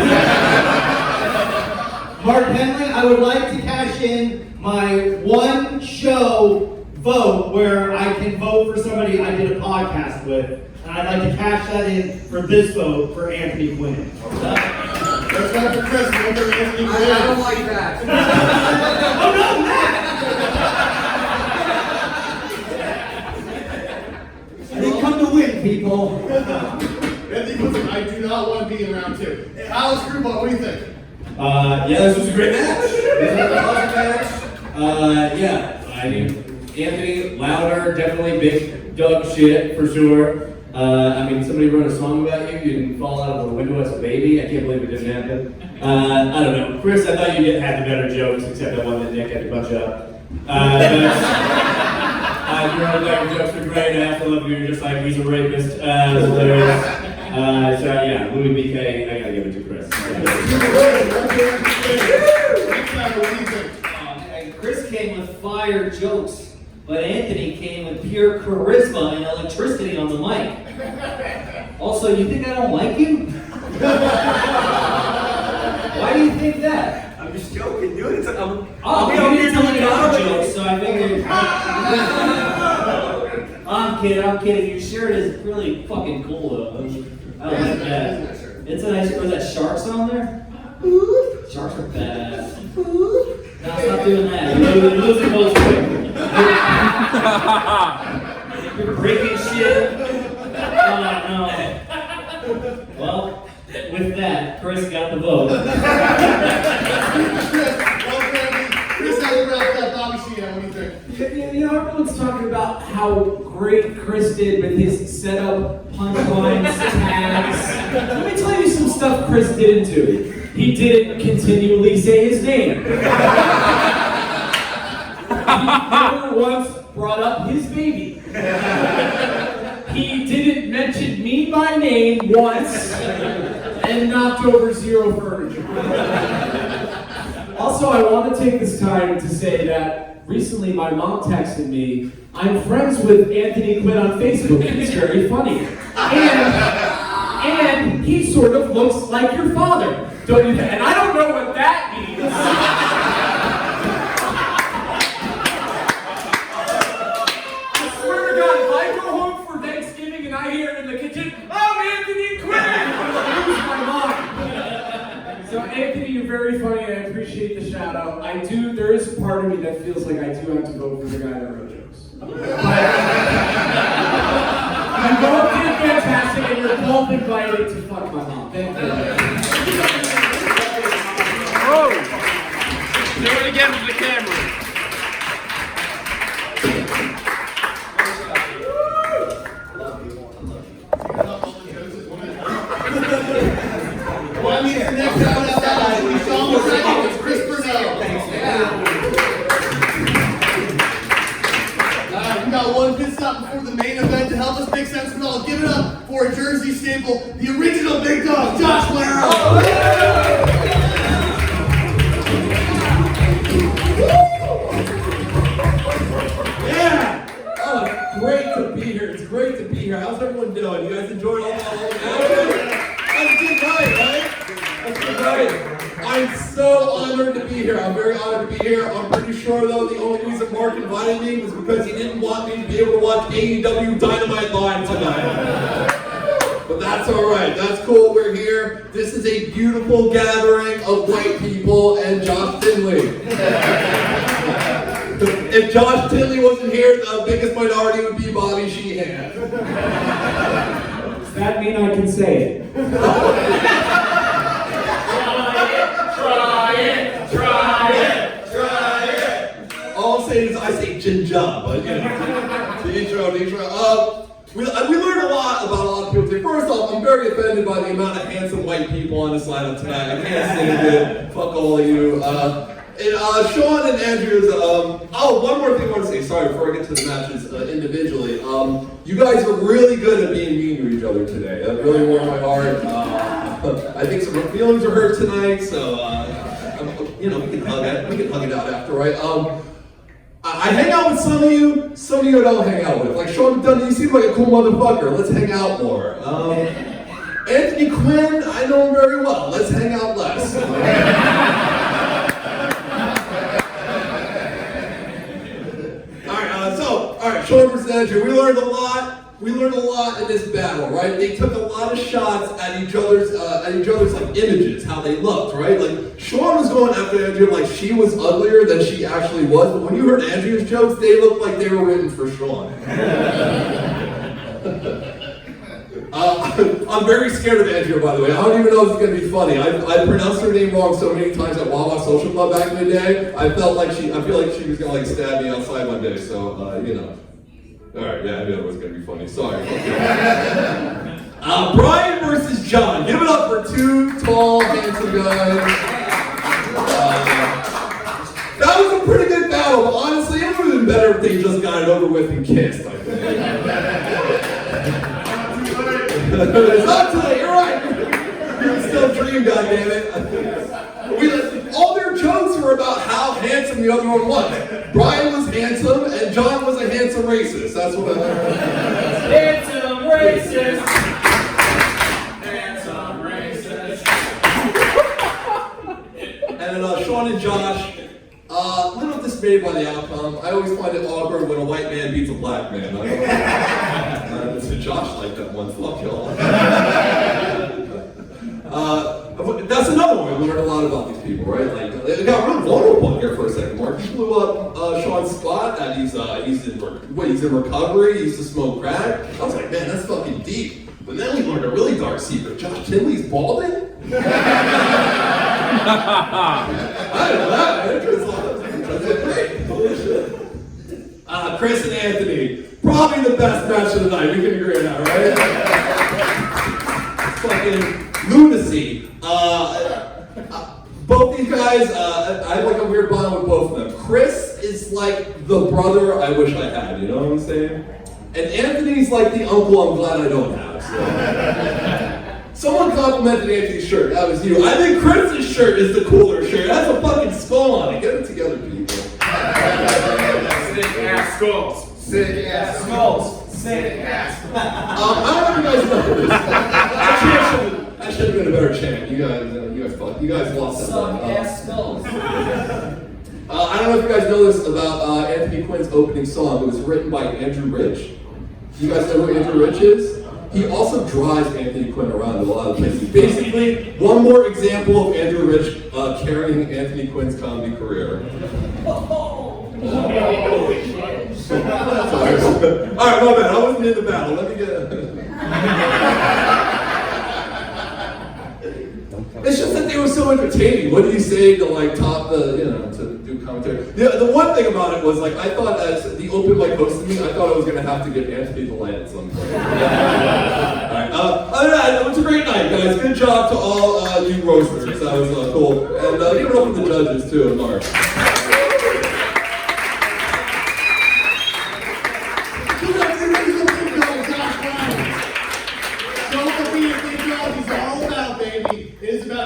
Speaker 3: Mark Henely, I would like to cash in my one show vote where I can vote for somebody I did a podcast with. And I'd like to cash that in for this vote for Anthony Quinn.
Speaker 2: Let's go for Chris. We'll go for Anthony Quinn.
Speaker 4: I don't like that.
Speaker 3: Oh no, Matt!
Speaker 9: I didn't come to win, people.
Speaker 2: Anthony Quinn, I do not want to be in round two. Alex Grubard, what do you think?
Speaker 6: Yeah, this was a great match. This was an awesome match. Yeah, I mean, Anthony, louder, definitely big dog shit for sure. I mean, somebody wrote a song about you. You didn't fall out of the window as a baby. I can't believe it didn't happen. I don't know. Chris, I thought you had the better jokes, except that one that Nick had to bunch up. Your other jokes were great. I have to love you. You're just like, he's a rapist. It was hilarious. So yeah, Louis BK, I gotta give it to Chris.
Speaker 4: Chris came with fire jokes, but Anthony came with pure charisma and electricity on the mic. Also, you think I don't like you? Why do you think that?
Speaker 9: I'm just joking, dude.
Speaker 4: You didn't tell any other jokes, so I figured. I'm kidding. Your shirt is really fucking cool, though. I like that. It's a nice. Was that sharks on there? Sharks are badass. No, stop doing that. You're losing those quick. You're breaking shit. Oh no. Well, with that, Chris got the vote.
Speaker 2: Chris has wrapped up Bobby Sheehan. What do you think?
Speaker 1: You know, everyone's talking about how great Chris did with his setup, punchlines, tags. Let me tell you some stuff Chris didn't do. He didn't continually say his name. He never once brought up his baby. He didn't mention me by name once and knocked over zero furniture. Also, I want to take this time to say that recently my mom texted me, I'm friends with Anthony Quinn on Facebook. He's very funny. And he sort of looks like your father. Don't you think? And I don't know what that means. I swear to God, if I go home for Thanksgiving and I hear in the kitchen, I'm Anthony Quinn! I lose my mind. So Anthony, you're very funny and I appreciate the shout out. There is part of me that feels like I do have to vote for the guy that wrote jokes. You both did fantastic and you're both invited to fuck my mom. Thank you.
Speaker 10: Whoa! Do it again with the camera.
Speaker 2: Well, I mean, the next round is that we saw McCracken. It's Chris Pruneau. We got one pit stop before the main event to help us make sense of it all. Give it up for a Jersey staple, the original big dog, Josh Maran.
Speaker 11: Yeah! Oh, great to be here. It's great to be here. How's everyone doing? You guys enjoyed all that? That's a good night, right? That's a good night. I'm so honored to be here. I'm very honored to be here. I'm pretty sure, though, the only reason Mark invited me was because he didn't want me to be able to watch AEW Dynamite live tonight. But that's all right. That's cool. We're here. This is a beautiful gathering of white people and Josh Tinley. If Josh Tinley wasn't here, the biggest minority would be Bobby Sheehan.
Speaker 1: Does that mean I can say it?
Speaker 11: Try it. All I'm saying is I say Jinja, but you know, the intro. We learned a lot about a lot of people today. First off, I'm very offended by the amount of handsome white people on this lineup tonight. I can't stand it. Fuck all of you. Sean and Andrea's, one more thing I want to say, sorry, before I get to the matches individually. You guys are really good at being mean to each other today. That really warmed my heart. I think some feelings are hurt tonight, so, we can hug it out after, right? I hang out with some of you I don't hang out with. Like Sean McDonough, you seem like a cool motherfucker. Let's hang out more. Anthony Quinn, I know him very well. Let's hang out less. Alright, Sean versus Andrea. We learned a lot. We learned a lot in this battle, right? They took a lot of shots at each other's like images, how they looked, right? Like Sean was going after Andrea like she was uglier than she actually was, but when you heard Andrea's jokes, they looked like they were written for Sean. I'm very scared of Andrea, by the way. I don't even know if it's going to be funny. I pronounced her name wrong so many times at Wawa Social Club back in the day. I feel like she was going to like stab me outside one day. So All right, yeah, I knew it was going to be funny. Sorry. Bryan versus John. Give it up for two tall, handsome guys. That was a pretty good battle, but honestly, it would have been better if they just got it over with and kissed, I think. It's not too late, you're right. You can still dream, goddammit. All their jokes were about how handsome the other one was. Bryan was handsome, and John was a handsome racist. That's what I heard.
Speaker 4: Handsome racist. Handsome racist.
Speaker 11: And then Sean and Josh, a little dismayed by the outcome. I always find it awkward when a white man beats a black man. So Josh liked that one. Fuck y'all. That's another one. We learned a lot about these people, right? Like, it got real vulnerable here for a second. Mark, he blew up Sean's spot that he's in recovery. He used to smoke crack. I was like, man, that's fucking deep. But then we learned a really dark secret. Josh Tinley's balding? I didn't know that, man. That's great. Holy shit. Chris and Anthony, probably the best match of the night. We can agree on that, right? Fucking lunacy. Both these guys, I have like a weird bond with both of them. Chris is like the brother I wish I had, you know what I'm saying? And Anthony's like the uncle I'm glad I don't have. So. Someone complimented Anthony's shirt. That was you. I think Chris's shirt is the cooler shirt. That's a fucking skull on it. Get it together, people.
Speaker 10: Sick ass skulls.
Speaker 11: Sick ass
Speaker 10: skulls. Sick ass.
Speaker 11: I don't know if you guys know this. That should have been a better chant. You guys lost that one.
Speaker 4: Suck ass skulls.
Speaker 11: I don't know if you guys know this about Anthony Quinn's opening song. It was written by Andrew Rich. You guys know who Andrew Rich is? He also drives Anthony Quinn around a lot of places. Basically, one more example of Andrew Rich carrying Anthony Quinn's comedy career. Sorry. Alright, my bad. I wasn't in the battle. Let me get It's just that they were so entertaining. What did he say to like top the, to do commentary? The one thing about it was like, I thought as the open mic hosted me, I thought I was going to have to get Anthony to land at some point. Alright, other than that, it was a great night, guys. Good job to all you roasters. That was cool. And give it up for the judges too, and Mark.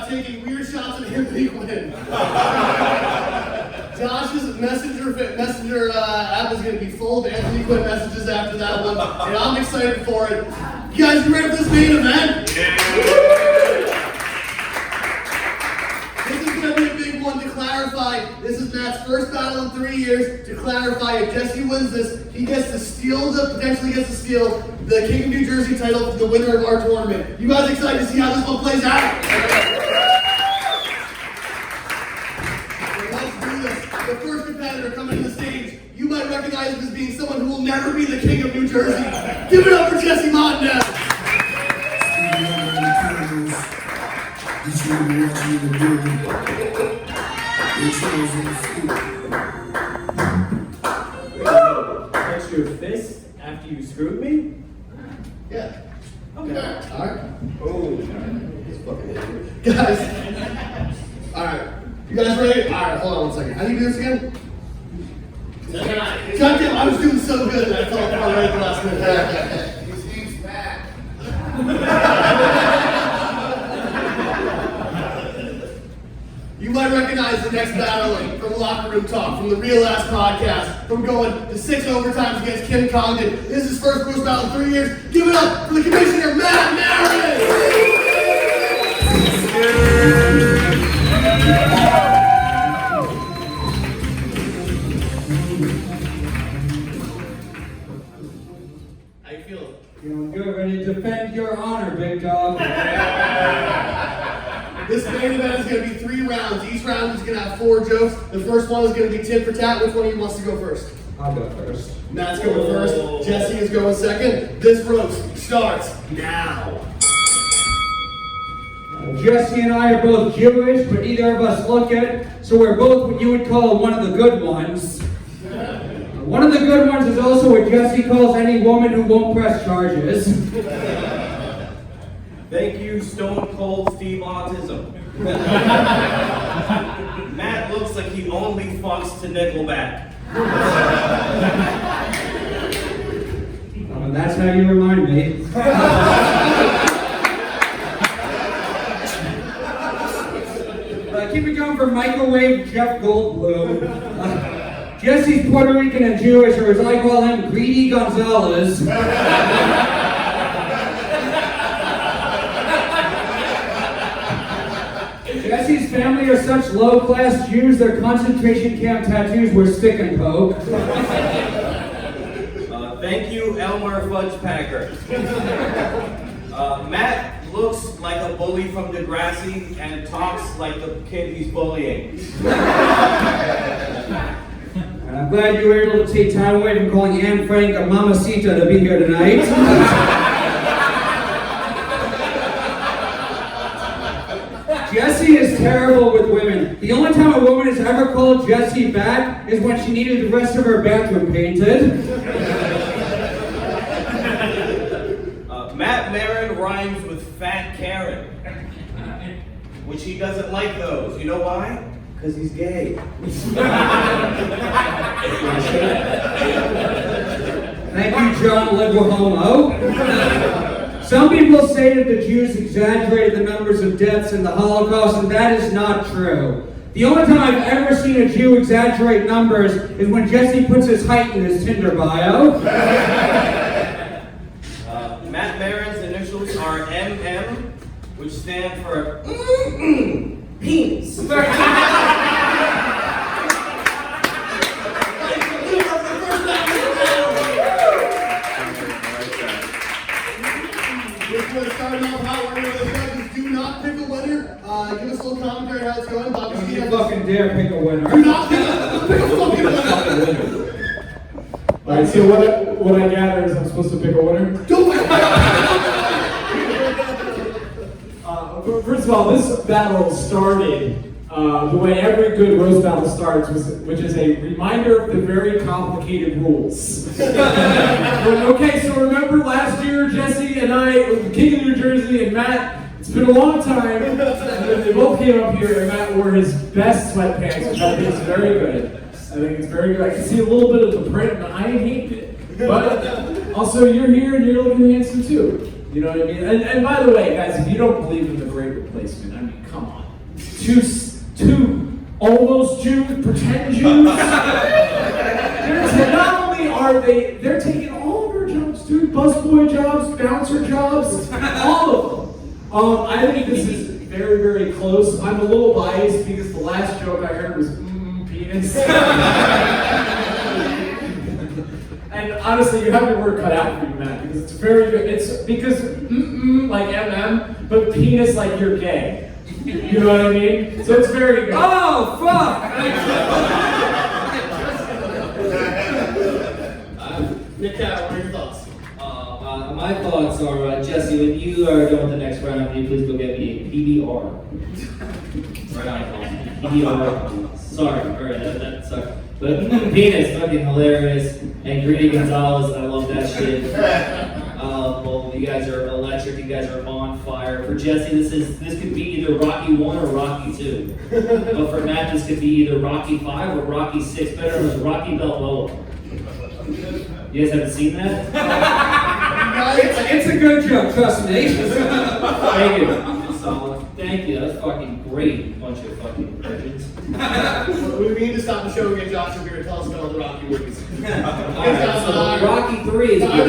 Speaker 2: Taking weird shots at Henely Quinn. Josh's messenger app is going to be full of Anthony Quinn messages after that one, and I'm excited for it. You guys ready for this main event? Yeah. This is going to be a big one to clarify. This is Matt's first battle in 3 years. To clarify, if Jesse wins this, he gets to potentially gets to steal the King of New Jersey title for the winner of our tournament. You guys excited to see how this one plays out? The first competitor coming to the stage, you might recognize him as being someone who will never be the King of New Jersey. Give it up for Jesse Montanez.
Speaker 3: Touch your fist after you screwed me?
Speaker 2: Yeah.
Speaker 3: Okay.
Speaker 2: Alright. Oh, guys. Alright. You guys ready? Alright, hold on 1 second. How do you do this again? Goddamn, I was doing so good that I fell apart right at the last minute.
Speaker 9: His name's Matt.
Speaker 2: You might recognize the next battle from Locker Room Talk, from the Real Ass Podcast, from going to 6 overtimes against Kim Congdon. This is his first Bruce battle in 3 years. Give it up for the commissioner, Matt Maran! How you feeling?
Speaker 3: Feeling good, ready to defend your honor, big dog.
Speaker 2: This main event is going to be 3 rounds. Each round is going to have 4 jokes. The first one is going to be tit for tat. Which one of you wants to go first?
Speaker 3: I'll go first.
Speaker 2: Matt's going first. Jesse is going second. This roast starts now.
Speaker 3: Jesse and I are both Jewish, but neither of us look it, so we're both what you would call one of the good ones. One of the good ones is also what Jesse calls any woman who won't press charges.
Speaker 12: Thank you, Stone Cold Steve Autism. Matt looks like he only fucks to Nickelback.
Speaker 3: That's how you remind me. Keep it going for microwave Jeff Goldblum. Jesse's Puerto Rican and Jewish, or as I call him, Greedy Gonzalez. Jesse's family are such low-class Jews, their concentration camp tattoos were stick and poke.
Speaker 12: Thank you, Elmer Fudge Packer. Matt looks like a bully from Degrassi and talks like the kid he's bullying.
Speaker 13: And I'm glad you were able to take time away from calling Anne Frank a mamacita to be here tonight. Jessie is terrible with women. The only time a woman has ever called Jessie back is when she needed the rest of her bathroom painted.
Speaker 12: Matt Maran rhymes with Fat Karen, which he doesn't like those. You know why? Because he's gay.
Speaker 13: Thank you, John Liberal Homo. Some people say that the Jews exaggerated the numbers of deaths in the Holocaust, and that is not true. The only time I've ever seen a Jew exaggerate numbers is when Jesse puts his height in his Tinder bio.
Speaker 12: Matt Maran's initials are MM, which stand for penis.
Speaker 2: Starting off hot, we're going to the judges. Do not pick a winner. Give us a little commentary how it's going. Bobby,
Speaker 13: Don't you fucking dare pick a winner.
Speaker 2: do not pick a fucking winner.
Speaker 1: Alright, so what I gather is I'm supposed to pick a winner? First of all, this battle started the way every good roast battle starts, which is a reminder of the very complicated rules. Okay, so remember last year, Jesse and I, King of New Jersey, and Matt, it's been a long time, and they both came up here, and Matt wore his best sweatpants, which I think is very good. I think it's very good. I can see a little bit of the print, and I hate it. But also, you're here, and you're looking handsome, too. You know what I mean? And by the way, guys, if you don't believe in the Great Replacement, I mean, come on. Two almost Jews, pretend Jews. Not only are they're taking all of our jobs, dude. Busboy jobs, bouncer jobs, all of them. I think this is very, very close. I'm a little biased because the last joke I heard was penis. And honestly, you have your work cut out for you, Matt, because it's very good. It's because like MM, but penis like you're gay. You know what I mean? So it's very good.
Speaker 13: Oh, fuck!
Speaker 2: Nick, what are your thoughts?
Speaker 4: My thoughts are, Jesse, when you are done with the next round, can you please go get me a PBR? Right on, PBR. Sorry, alright, that sucked. But penis, fucking hilarious. And Derick Gonzalez, I love that shit. Well, you guys are electric, you guys are on fire. For Jesse, this could be either Rocky 1 or Rocky 2. But for Matt, this could be either Rocky 5 or Rocky 6, better known as Rocky Balboa. You guys haven't seen that?
Speaker 13: It's a good joke, trust me.
Speaker 4: Thank you. Solid. Thank you. That was fucking great. Bunch of fucking virgins.
Speaker 2: We need to stop the show and get Josh up here and tell us about all the Rocky movies.
Speaker 4: So Rocky 3 is good.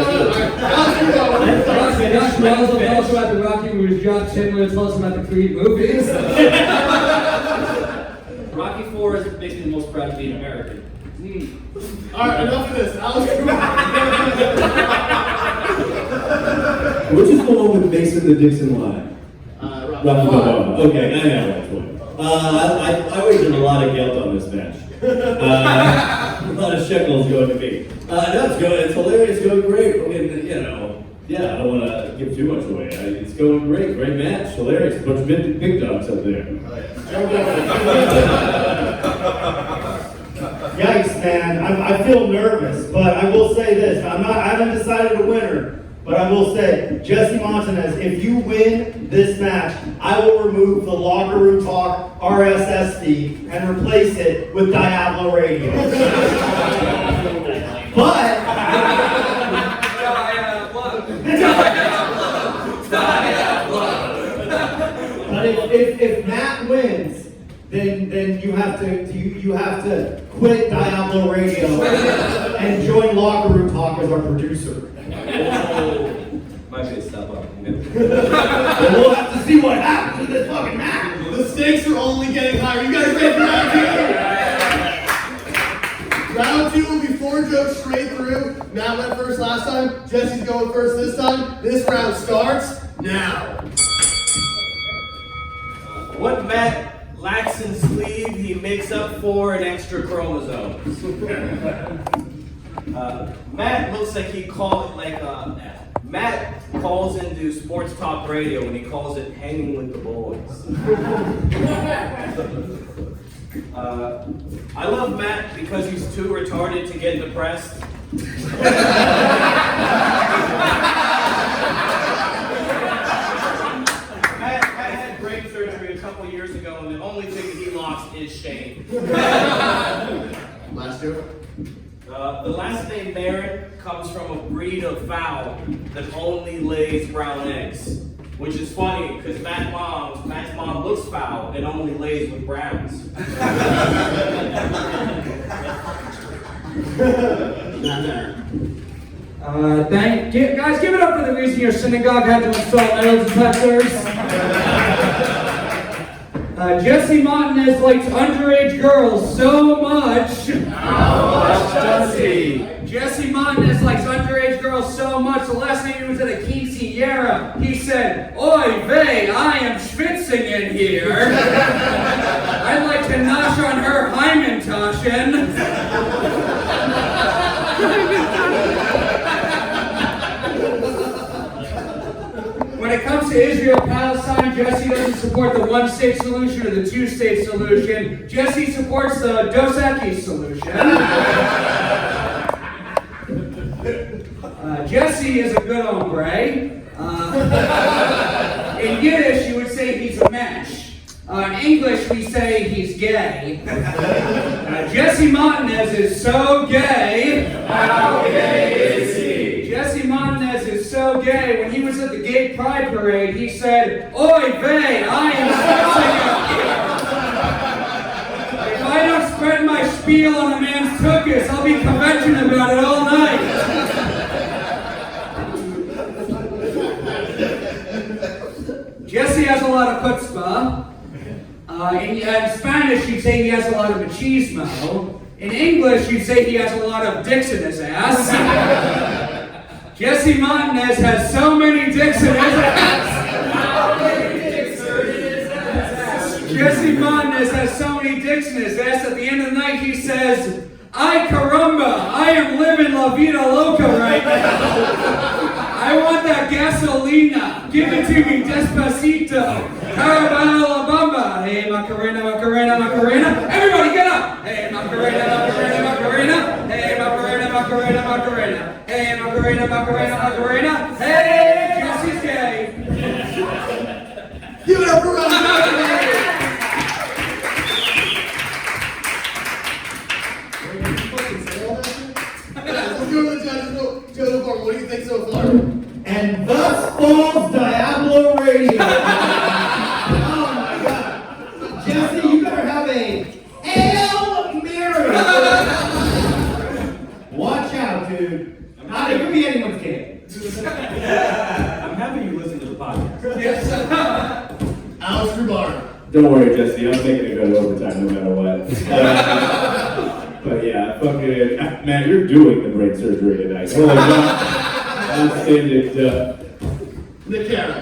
Speaker 4: Josh Wells will tell us about the Rocky movies. Josh Tinley will tell us about the Creed movies. Rocky 4 is makes me the most proud to be an American.
Speaker 2: Alright, enough of this. Alex,
Speaker 6: Which is the one with Mason the Dixon line?
Speaker 2: Rocky
Speaker 6: Rocky
Speaker 2: 5.
Speaker 6: Balboa. Okay, I know which one. I wagered a lot of guilt on this match. A lot of shekels going to me. No, it's hilarious, going great. I mean, you know, yeah, I don't want to give too much away. It's going great, great match, hilarious. A bunch of big dogs up there.
Speaker 3: Yikes, man. I feel nervous, but I will say this. I haven't decided a winner, but I will say, Jesse Montanez, if you win this match, I will remove the Locker Room Talk RSS feed and replace it with Diablo Radio. But if Matt wins, then you have to quit Diablo Radio and join Locker Room Talk as our producer.
Speaker 12: Might be a step up.
Speaker 3: We'll have to see what happens with this fucking match.
Speaker 2: The stakes are only getting higher. You guys ready for round 2? Round 2 will be 4 jokes straight through. Matt went first last time. Jesse's going first this time. This round starts now.
Speaker 12: What Matt lacks in sleeve, he makes up for in extra chromosomes. Matt looks like Matt calls into sports talk radio and he calls it hanging with the boys. I love Matt because he's too retarded to get depressed. Matt had brain surgery a couple years ago, and the only thing he lost is shame.
Speaker 2: Last year?
Speaker 12: The last name Maran comes from a breed of fowl that only lays brown eggs, which is funny because Matt's mom looks foul and only lays with browns.
Speaker 13: Guys, give it up for the reason your synagogue had to install metal detectors. Jesse Montanez likes underage girls so much.
Speaker 6: How much does he?
Speaker 13: Jesse Montanez likes underage girls so much. The last time he was at a quinceañera, he said, "Oy vey, I am schwitzing in here. I'd like to nosh on her Heimantaschen." When it comes to Israel-Palestine, Jesse doesn't support the one-state solution or the two-state solution. Jesse supports the Dos Equis solution. Jesse is a good hombre. In Yiddish, you would say he's a mensch. In English, we say he's gay. Jesse Montanez is so gay.
Speaker 6: How gay is he?
Speaker 13: Jesse Montanez is so gay. When he was at the Gay Pride Parade, he said, "Oy vey, I am schwitzing up here. If I don't spread my spiel on a man's tuchus, I'll be convention about it all night." Jesse has a lot of chutzpah. In Spanish, you'd say he has a lot of machismo. In English, you'd say he has a lot of dicks in his ass. Jesse Montanez has so many dicks in his ass. Jesse Montanez has so many dicks in his ass. At the end of the night, he says, "Ay caramba, I am living la vida loca right now. I want that gasolina. Give it to me, despacito. Carabao la bamba. Hey, Macarena, Macarena, Macarena. Everybody get up. Hey, Macarena, Macarena, Macarena. Hey, Macarena, Macarena, Macarena. Hey, Macarena, Macarena, Macarena. Hey, Jesse's gay.
Speaker 2: Give it up for Ryan. Let's go to the judges. Joe Gorman, what do you think so far?
Speaker 3: And thus falls Diablo Radio. Oh my God. Jesse, you better have a Hail Mary. Watch out, dude. It could be anyone's game.
Speaker 4: I'm happy you listen to the podcast.
Speaker 13: Yes.
Speaker 2: Alex Grubard.
Speaker 6: Don't worry, Jesse. I'm making it go to overtime no matter what. But yeah, fucking man, you're doing the brain surgery tonight. Holy God. Outstanding stuff.
Speaker 2: The Carra.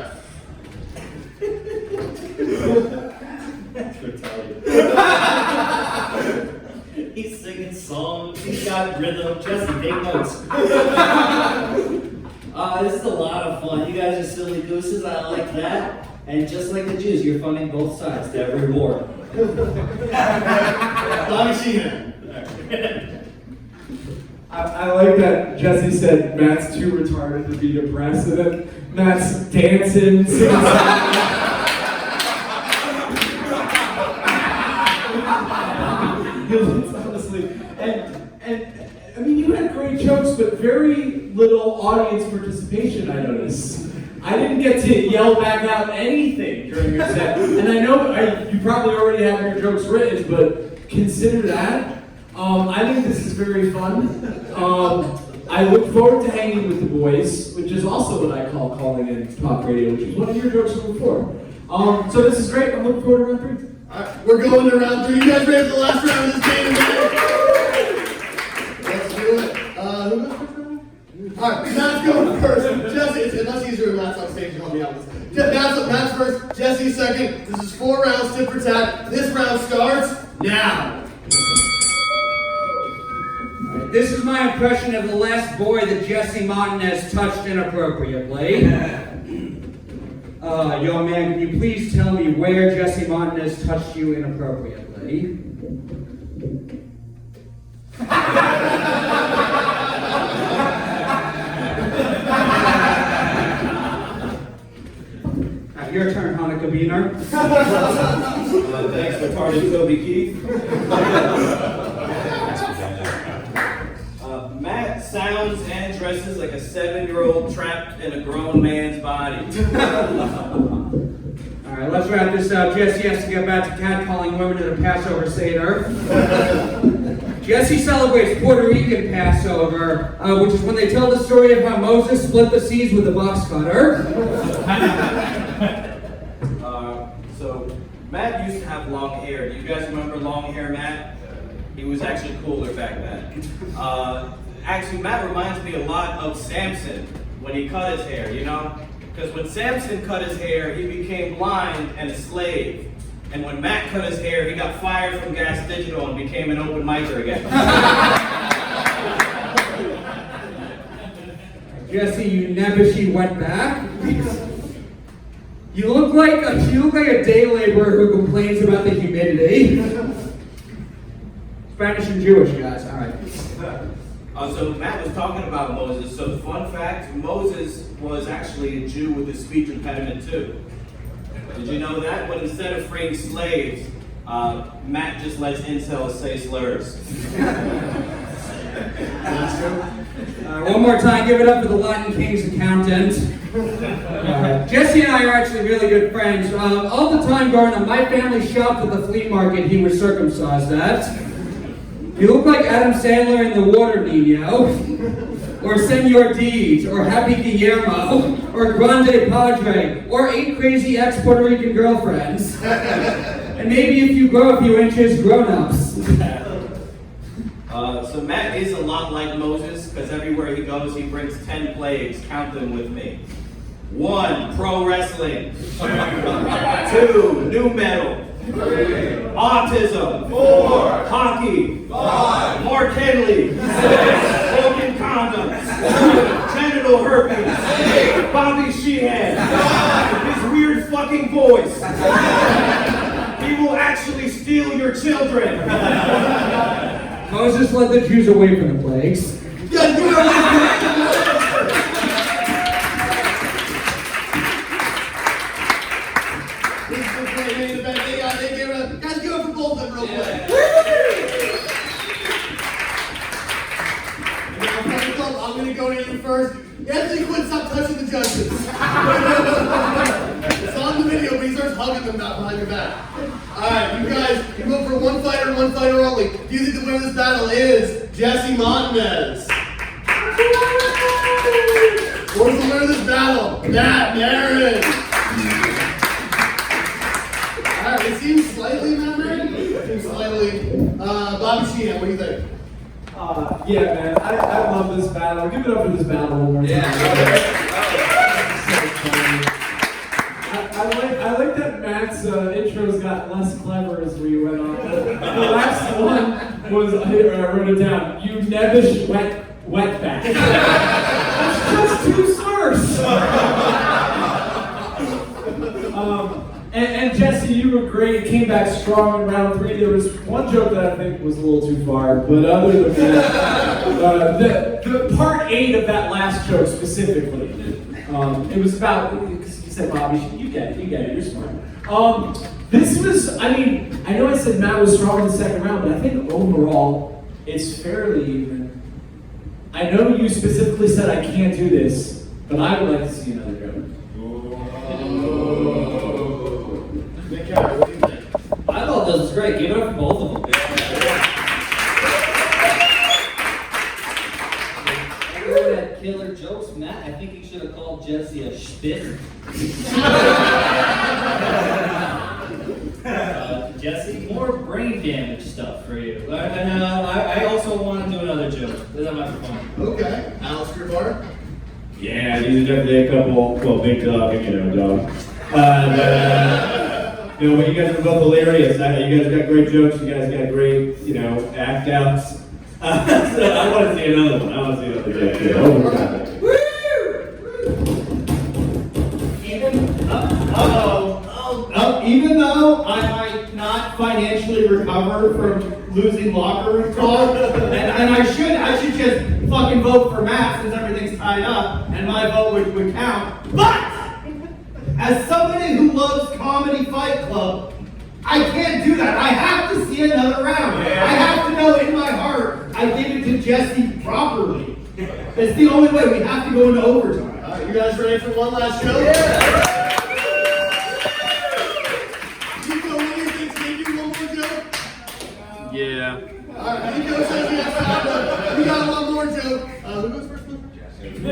Speaker 4: He's singing songs, he's got rhythm, Jesse, take notes. This is a lot of fun. You guys are silly gooses, I like that. And just like the Jews, you're funding both sides to every war.
Speaker 2: Sheehan.
Speaker 1: I like that Jesse said Matt's too retarded to be depressed, and then Matt's dancing, singing honestly, and I mean, you had great jokes, but very little audience participation, I noticed. I didn't get to yell back out anything during your set, and I know you probably already have your jokes written, but consider that. I think this is very fun. I look forward to hanging with the boys, which is also what I call calling in talk radio, which is one of your jokes from before. So this is great. I'm looking forward to round 3.
Speaker 2: All right, we're going to round 3. You guys ready for the last round of this game? Let's do it. Who goes first? All right, Matt's going first. Jesse, unless he easier when Matt's on stage to help me out with this. Matt's first, Jesse second. This is 4 rounds, tit for tat. This round starts now.
Speaker 13: This is my impression of the last boy that Jesse Montanez touched inappropriately. Young man, can you please tell me where Jesse Montanez touched you inappropriately? Your turn, Hanukkah Beaner.
Speaker 12: Thanks, retarded Toby Keith. Matt sounds and dresses like a 7-year-old trapped in a grown man's body.
Speaker 13: All right, let's wrap this up. Jesse has to get back to catcalling women at a Passover Seder. Jesse celebrates Puerto Rican Passover, which is when they tell the story of how Moses split the seas with a box cutter.
Speaker 12: So Matt used to have long hair. Do you guys remember long hair Matt? He was actually cooler back then. Actually, Matt reminds me a lot of Samson when he cut his hair, you know? Because when Samson cut his hair, he became blind and a slave. And when Matt cut his hair, he got fired from Gas Digital and became an open micer again.
Speaker 13: Jesse, you nebbishy wetback. You look like a day laborer who complains about the humidity. Spanish and Jewish, guys. All right.
Speaker 12: So Matt was talking about Moses. So fun fact, Moses was actually a Jew with a speech impediment too. Did you know that? But instead of freeing slaves, Matt just lets incels say slurs.
Speaker 13: One more time, give it up for the Latin King's accountant. Jesse and I are actually really good friends. All the time growing up, my family shopped at the flea market he was circumcised at. You look like Adam Sandler in The Water Nino, or Senor Deeds, or Happy Guillermo, or Grande Padre, or 8 crazy ex-Puerto Rican girlfriends. And maybe if you grow a few inches, grown-ups.
Speaker 12: So Matt is a lot like Moses, because everywhere he goes, he brings 10 plagues. Count them with me. 1, pro wrestling. 2, new metal. 3, autism. 4, hockey. 5, Mark Henely. 6, broken condoms. 7, genital herpes. 8, Bobby Sheehan. 9, his weird fucking voice. He will actually steal your children.
Speaker 13: Moses led the Jews away from the plagues.
Speaker 2: Yeah, you know guys, give it for both of them real quick. I'm going to go to you first. Anthony Quinn, stop touching the judges. It's on the video, but he starts hugging them behind your back. Alright, you guys, you vote for one fighter only. Do you think the winner of this battle is Jesse Montanez? Or is the winner of this battle Maran? Alright, it seems slightly Maran. Slightly. Bobby Sheehan, what do you think?
Speaker 1: Yeah, man, I love this battle. Give it up for this battle one more time. I like that Matt's intros got less clever as we went on. The last one was, I wrote it down, you nebbish wetback. That's just 2 slurs. And Jesse, you were great. You came back strong in round 3. There was one joke that I think was a little too far, but other than that, the part 8 of that last joke specifically, it was about, because you said, Bobby, you get it, you're smart. This was, I know I said Matt was strong in the second round, but I think overall, it's fairly even. I know you specifically said I can't do this, but I would like to see another joke.
Speaker 2: What do you think?
Speaker 4: I thought this was great. Give it up for both of them. Everyone had killer jokes, Matt. I think you should have called Jesse a spit. Jesse, more brain damage stuff for you. I also want to do another joke. That might be fun.
Speaker 2: Okay, Alex Grubard.
Speaker 6: Yeah, these are definitely a couple, well, big dog and dog. But you guys are both hilarious. You guys got great jokes. You guys got great, act outs. So I want to see another one. I want to see another joke here.
Speaker 3: Even though I might not financially recover from losing locker room talk, and I should just fucking vote for Matt since everything's tied up, and my vote would count. But as somebody who loves Comedy Fight Club, I can't do that. I have to see another round. I have to know in my heart I give it to Jesse properly. It's the only way. We have to go into overtime.
Speaker 2: All right, you guys ready for one last show? Yeah. Niko, what do you think? Can you do one more joke?
Speaker 10: Yeah.
Speaker 2: All right, Niko says he has time, but we got one more joke. Who goes first?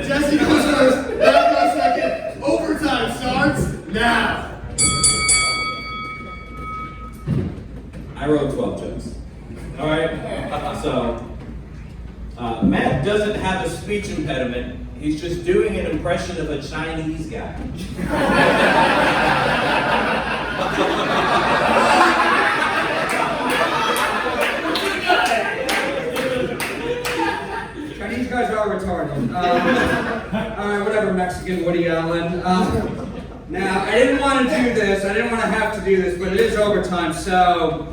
Speaker 2: Jesse goes first. Matt goes second. Overtime starts now.
Speaker 12: I wrote 12 jokes. All right. So, Matt doesn't have a speech impediment. He's just doing an impression of a Chinese guy.
Speaker 13: Chinese guys are retarded. Alright, whatever, Mexican Woody Allen. Now, I didn't want to do this. I didn't want to have to do this, but it is overtime, so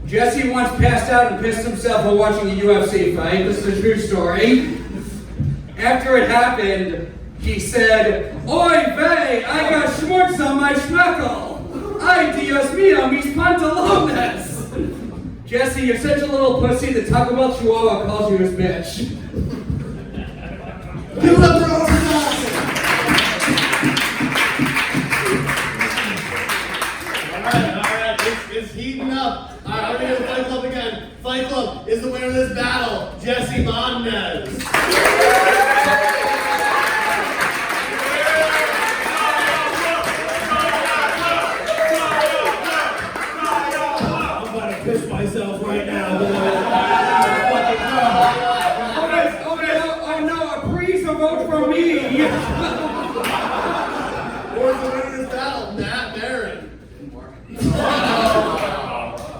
Speaker 13: Jesse once passed out and pissed himself while watching a UFC fight. This is a true story. After it happened, he said, "Oy vey, I got schmutz on my schmeckle. Ay, Dios mío, mis pantalones." Jesse, you're such a little pussy that Taco Bell Chihuahua calls you his bitch.
Speaker 2: Give it up for overtime. All right, it's heating up. All right, we're going to Fight Club again. Fight Club is the winner of this battle, Jesse Montanez.
Speaker 5: I'm about to piss myself right now.
Speaker 13: Oh no, a priest, a vote for me.
Speaker 2: Or the winner of this battle, Maran.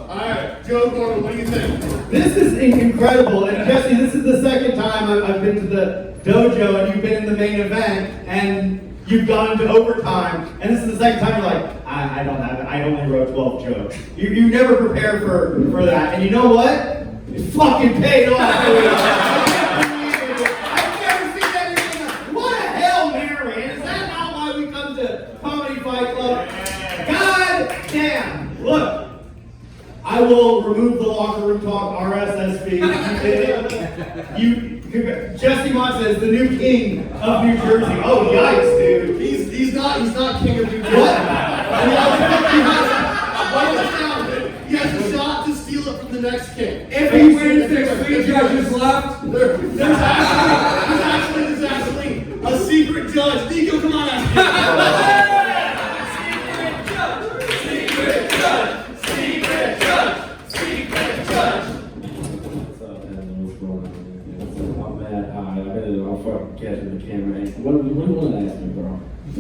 Speaker 2: All right, Joe Gorman, what do you think?
Speaker 3: This is incredible, and Jesse, this is the second time I've been to the dojo, and you've been in the main event, and you've gone into overtime, and this is the second time you're like, I don't have it. I only wrote 12 jokes. You never prepared for that, and you know what? It fucking paid off. I've never seen anything. What a Hail Mary! And is that not why we come to Comedy Fight Club? God damn! Look. I will remove the locker room talk RSS feed. Jesse Montanez, the new king of New Jersey. Oh yikes, dude!
Speaker 2: He's not king of New Jersey.
Speaker 3: What?
Speaker 2: He has a shot to steal it from the next king.
Speaker 13: If he wins, there's 3 judges left.
Speaker 2: There's actually a secret judge. Niko, come on out.
Speaker 6: I'll fucking catch the camera. What do you want to ask me, bro?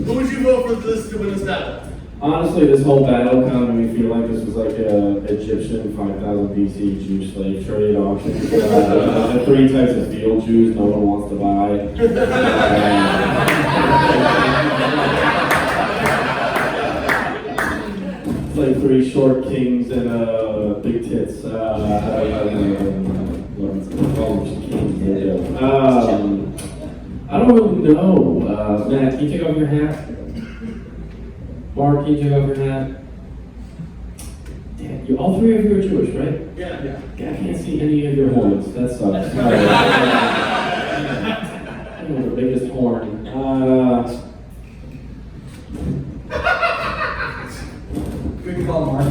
Speaker 2: Who would you vote for this to win this battle?
Speaker 6: Honestly, this whole battle kind of made me feel like this was like a Egyptian 5000 BC Jew slave trade auction. The 3 types of field Jews no one wants to buy. It's like 3 short kings and big tits. I don't really know. Matt, can you take off your hat? Mark, can you take off your hat? Damn, all 3 of you are Jewish, right?
Speaker 2: Yeah.
Speaker 6: I can't see any of your horns. That sucks. The biggest horn.
Speaker 13: Good call, Mark.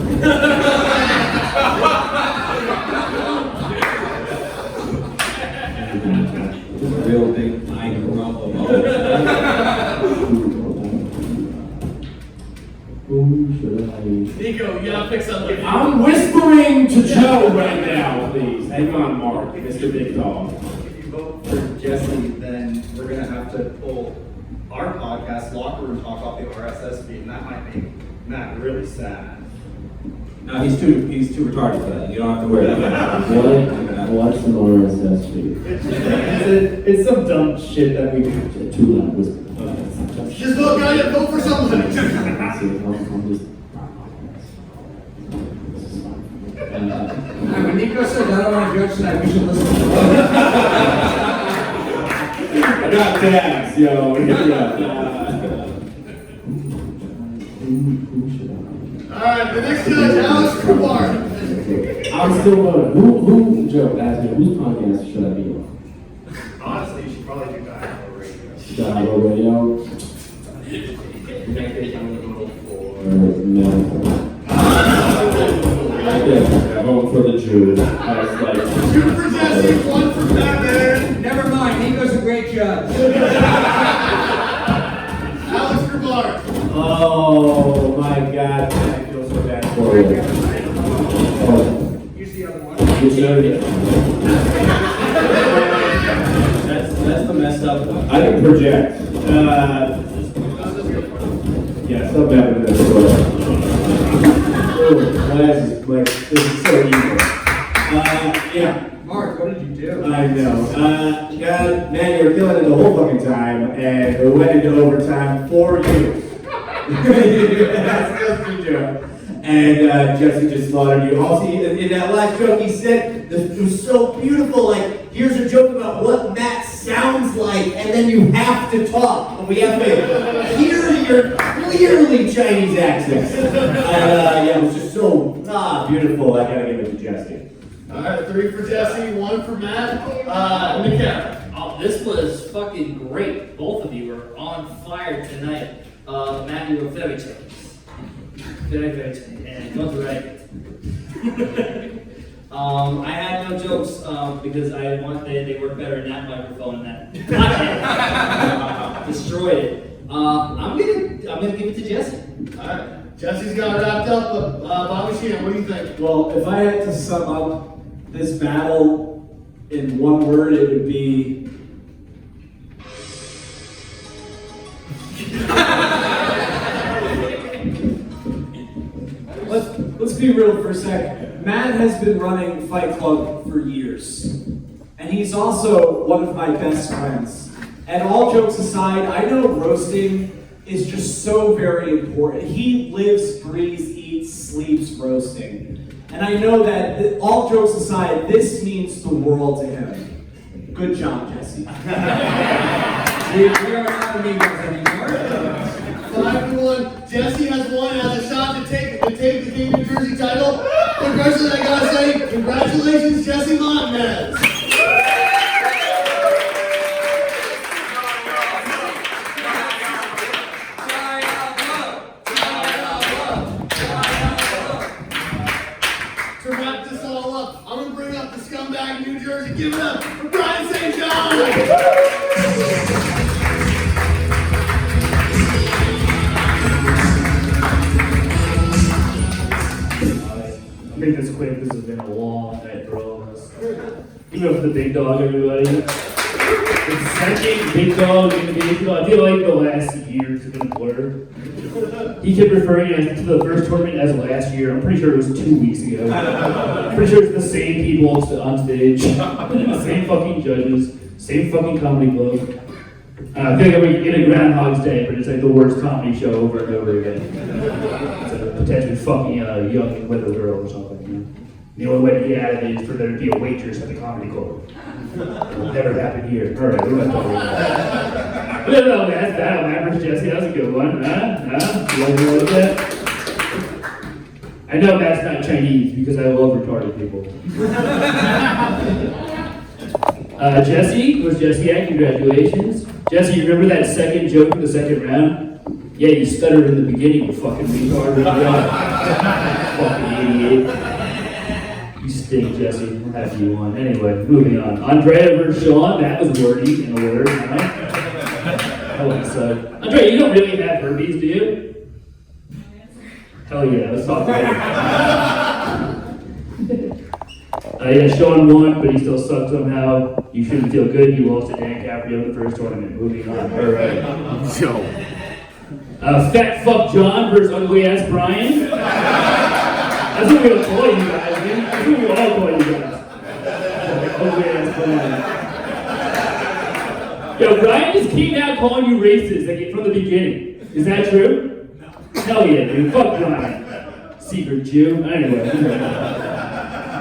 Speaker 4: Real big pine grump of
Speaker 2: Niko, you gotta pick something.
Speaker 6: I'm whispering to Joe right now, please. Hang on, Mark, Mr. Big Dog.
Speaker 3: If you vote for Jesse, then we're gonna have to pull our podcast, Locker Room Talk, off the RSS feed, and that might make Matt really sad.
Speaker 6: No, he's too retarded for that. You don't have to worry about that.
Speaker 14: What's an RSS feed?
Speaker 3: It's some dumb shit that we do.
Speaker 14: Too loud.
Speaker 2: Just vote, guys, vote for someone.
Speaker 13: When Niko said I don't want to judge tonight, we should listen to it.
Speaker 6: I got tags, yo.
Speaker 2: Alright, the next judge, Alex Grubard.
Speaker 14: I'm still voting. Who, Joe, asked me, whose podcast should I be on?
Speaker 2: Honestly, you should probably do Dial Radio.
Speaker 14: Dial Radio? No. I vote for the Jews. I was like,
Speaker 2: 2 for Jesse, 1 for Batman.
Speaker 13: Never mind, Niko's a great judge.
Speaker 2: Alex Grubard.
Speaker 6: Oh my God, I feel so bad for you.
Speaker 13: Here's the other one.
Speaker 6: That's the messed up one. I can project. Yeah, it's not bad with this story. Oh, this is so evil. Yeah.
Speaker 13: Mark, what did you do?
Speaker 6: I know. God, man, you were killing it the whole fucking time, and we went into overtime for you. That's just a joke. And Jesse just slaughtered you. Also, in that last joke, he said it was so beautiful. Like, here's a joke about what Matt sounds like, and then you have to talk, and we have to hear your clearly Chinese accents. Yeah, it was just so beautiful. I gotta give it to Jesse.
Speaker 2: Alright, 3 for Jesse, 1 for Matt. McCracken.
Speaker 4: Oh, this was fucking great. Both of you were on fire tonight. Matt, you were very Chinese. Very Chinese. And don't do right. I had no jokes because they work better in that microphone than that. Destroyed it. I'm gonna give it to Jesse.
Speaker 2: Alright, Jesse's got it wrapped up, but Bobby Sheehan, what do you think?
Speaker 1: Well, if I had to sum up this battle in one word, it would be... Let's be real for a sec. Matt has been running Fight Club for years. And he's also one of my best friends. And all jokes aside, I know roasting is just so very important. He lives, breathes, eats, sleeps roasting. And I know that, all jokes aside, this means the world to him. Good job, Jesse.
Speaker 13: We are not amigos anymore.
Speaker 2: 5-1. Jesse has won as a shot to take the King New Jersey title. But personally, I gotta say, congratulations, Jesse Montanez. To wrap this all up, I'm gonna bring up the scumbag New Jersey. Give it up for Bryan St. John.
Speaker 15: I'll make this quick. This has been a long night for all of us. Give it up for the big dog, everybody. The second big dog in the big dog. I feel like the last year has been a blur. He kept referring to the first tournament as last year. I'm pretty sure it was 2 weeks ago. I'm pretty sure it's the same people on stage, same fucking judges, same fucking comedy club. I feel like I'm in a Groundhog's Day, but it's like the worst comedy show over and over again. It's a potentially fucking young little girl or something. You know? The only way to get out of it is for there to be a waitress at the comedy club. It'll never happen here. All right, we're not talking about that. No, that's Battle Mavericks, Jesse. That was a good one. You like that? I know Matt's not Chinese because I love retarded people. Jesse, was Jesse at? Congratulations. Jesse, you remember that second joke in the second round? Yeah, you stuttered in the beginning, you fucking retard. Fucking idiot. You stink, Jesse. I'm happy you won. Anyway, moving on. Andrea versus Sean. That was wordy in a word, huh? That one sucked. Andrea, you don't really have herpes, do you? Hell yeah, let's talk about Yeah, Sean won, but he still sucked somehow. You shouldn't feel good. You lost to Dan Caprio in the first tournament. Moving on. All right. Fat fuck John versus ugly ass Bryan. That's what we're gonna call you guys, man. That's what we all call you guys. Ugly ass Bryan. Yo, Bryan just came out calling you racist like from the beginning. Is that true? No. Hell yeah, dude. Fuck Bryan. Secret Jew. Anyway.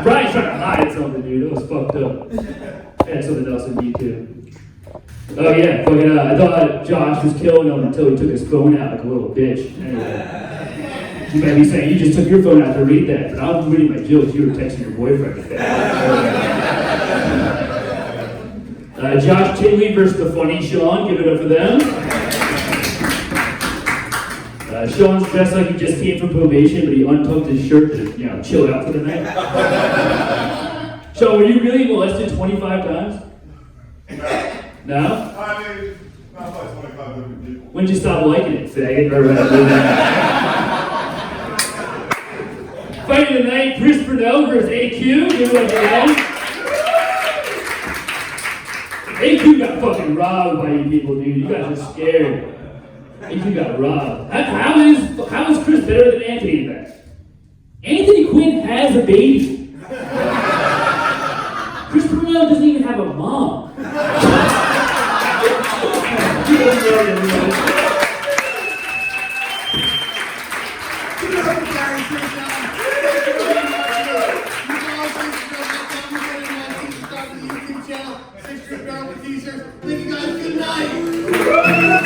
Speaker 15: Bryan's trying to hide something, dude. That was fucked up. Had something else in me too. Oh yeah, fucking I thought Josh was killing him until he took his phone out like a little bitch. Anyway. You might be saying, you just took your phone out to read that, but I was reading my jokes, you were texting your boyfriend with that. Josh Tinley versus the funny Sean, give it up for them. Sean's dressed like he just came from probation, but he untucked his shirt to, chill out for the night. Sean, were you really molested 25 times? No?
Speaker 8: I mean, not by 25 different people.
Speaker 15: When did you stop liking it, faggot? Fighting tonight, Pruneau versus AQ. Give it up for them. AQ got fucking robbed by you people, dude. You guys are scared. AQ got robbed. How is Chris better than Anthony tonight? Anthony Quinn has a baby. Chris Pruneau doesn't even have a mom.
Speaker 2: Thank you guys, good night!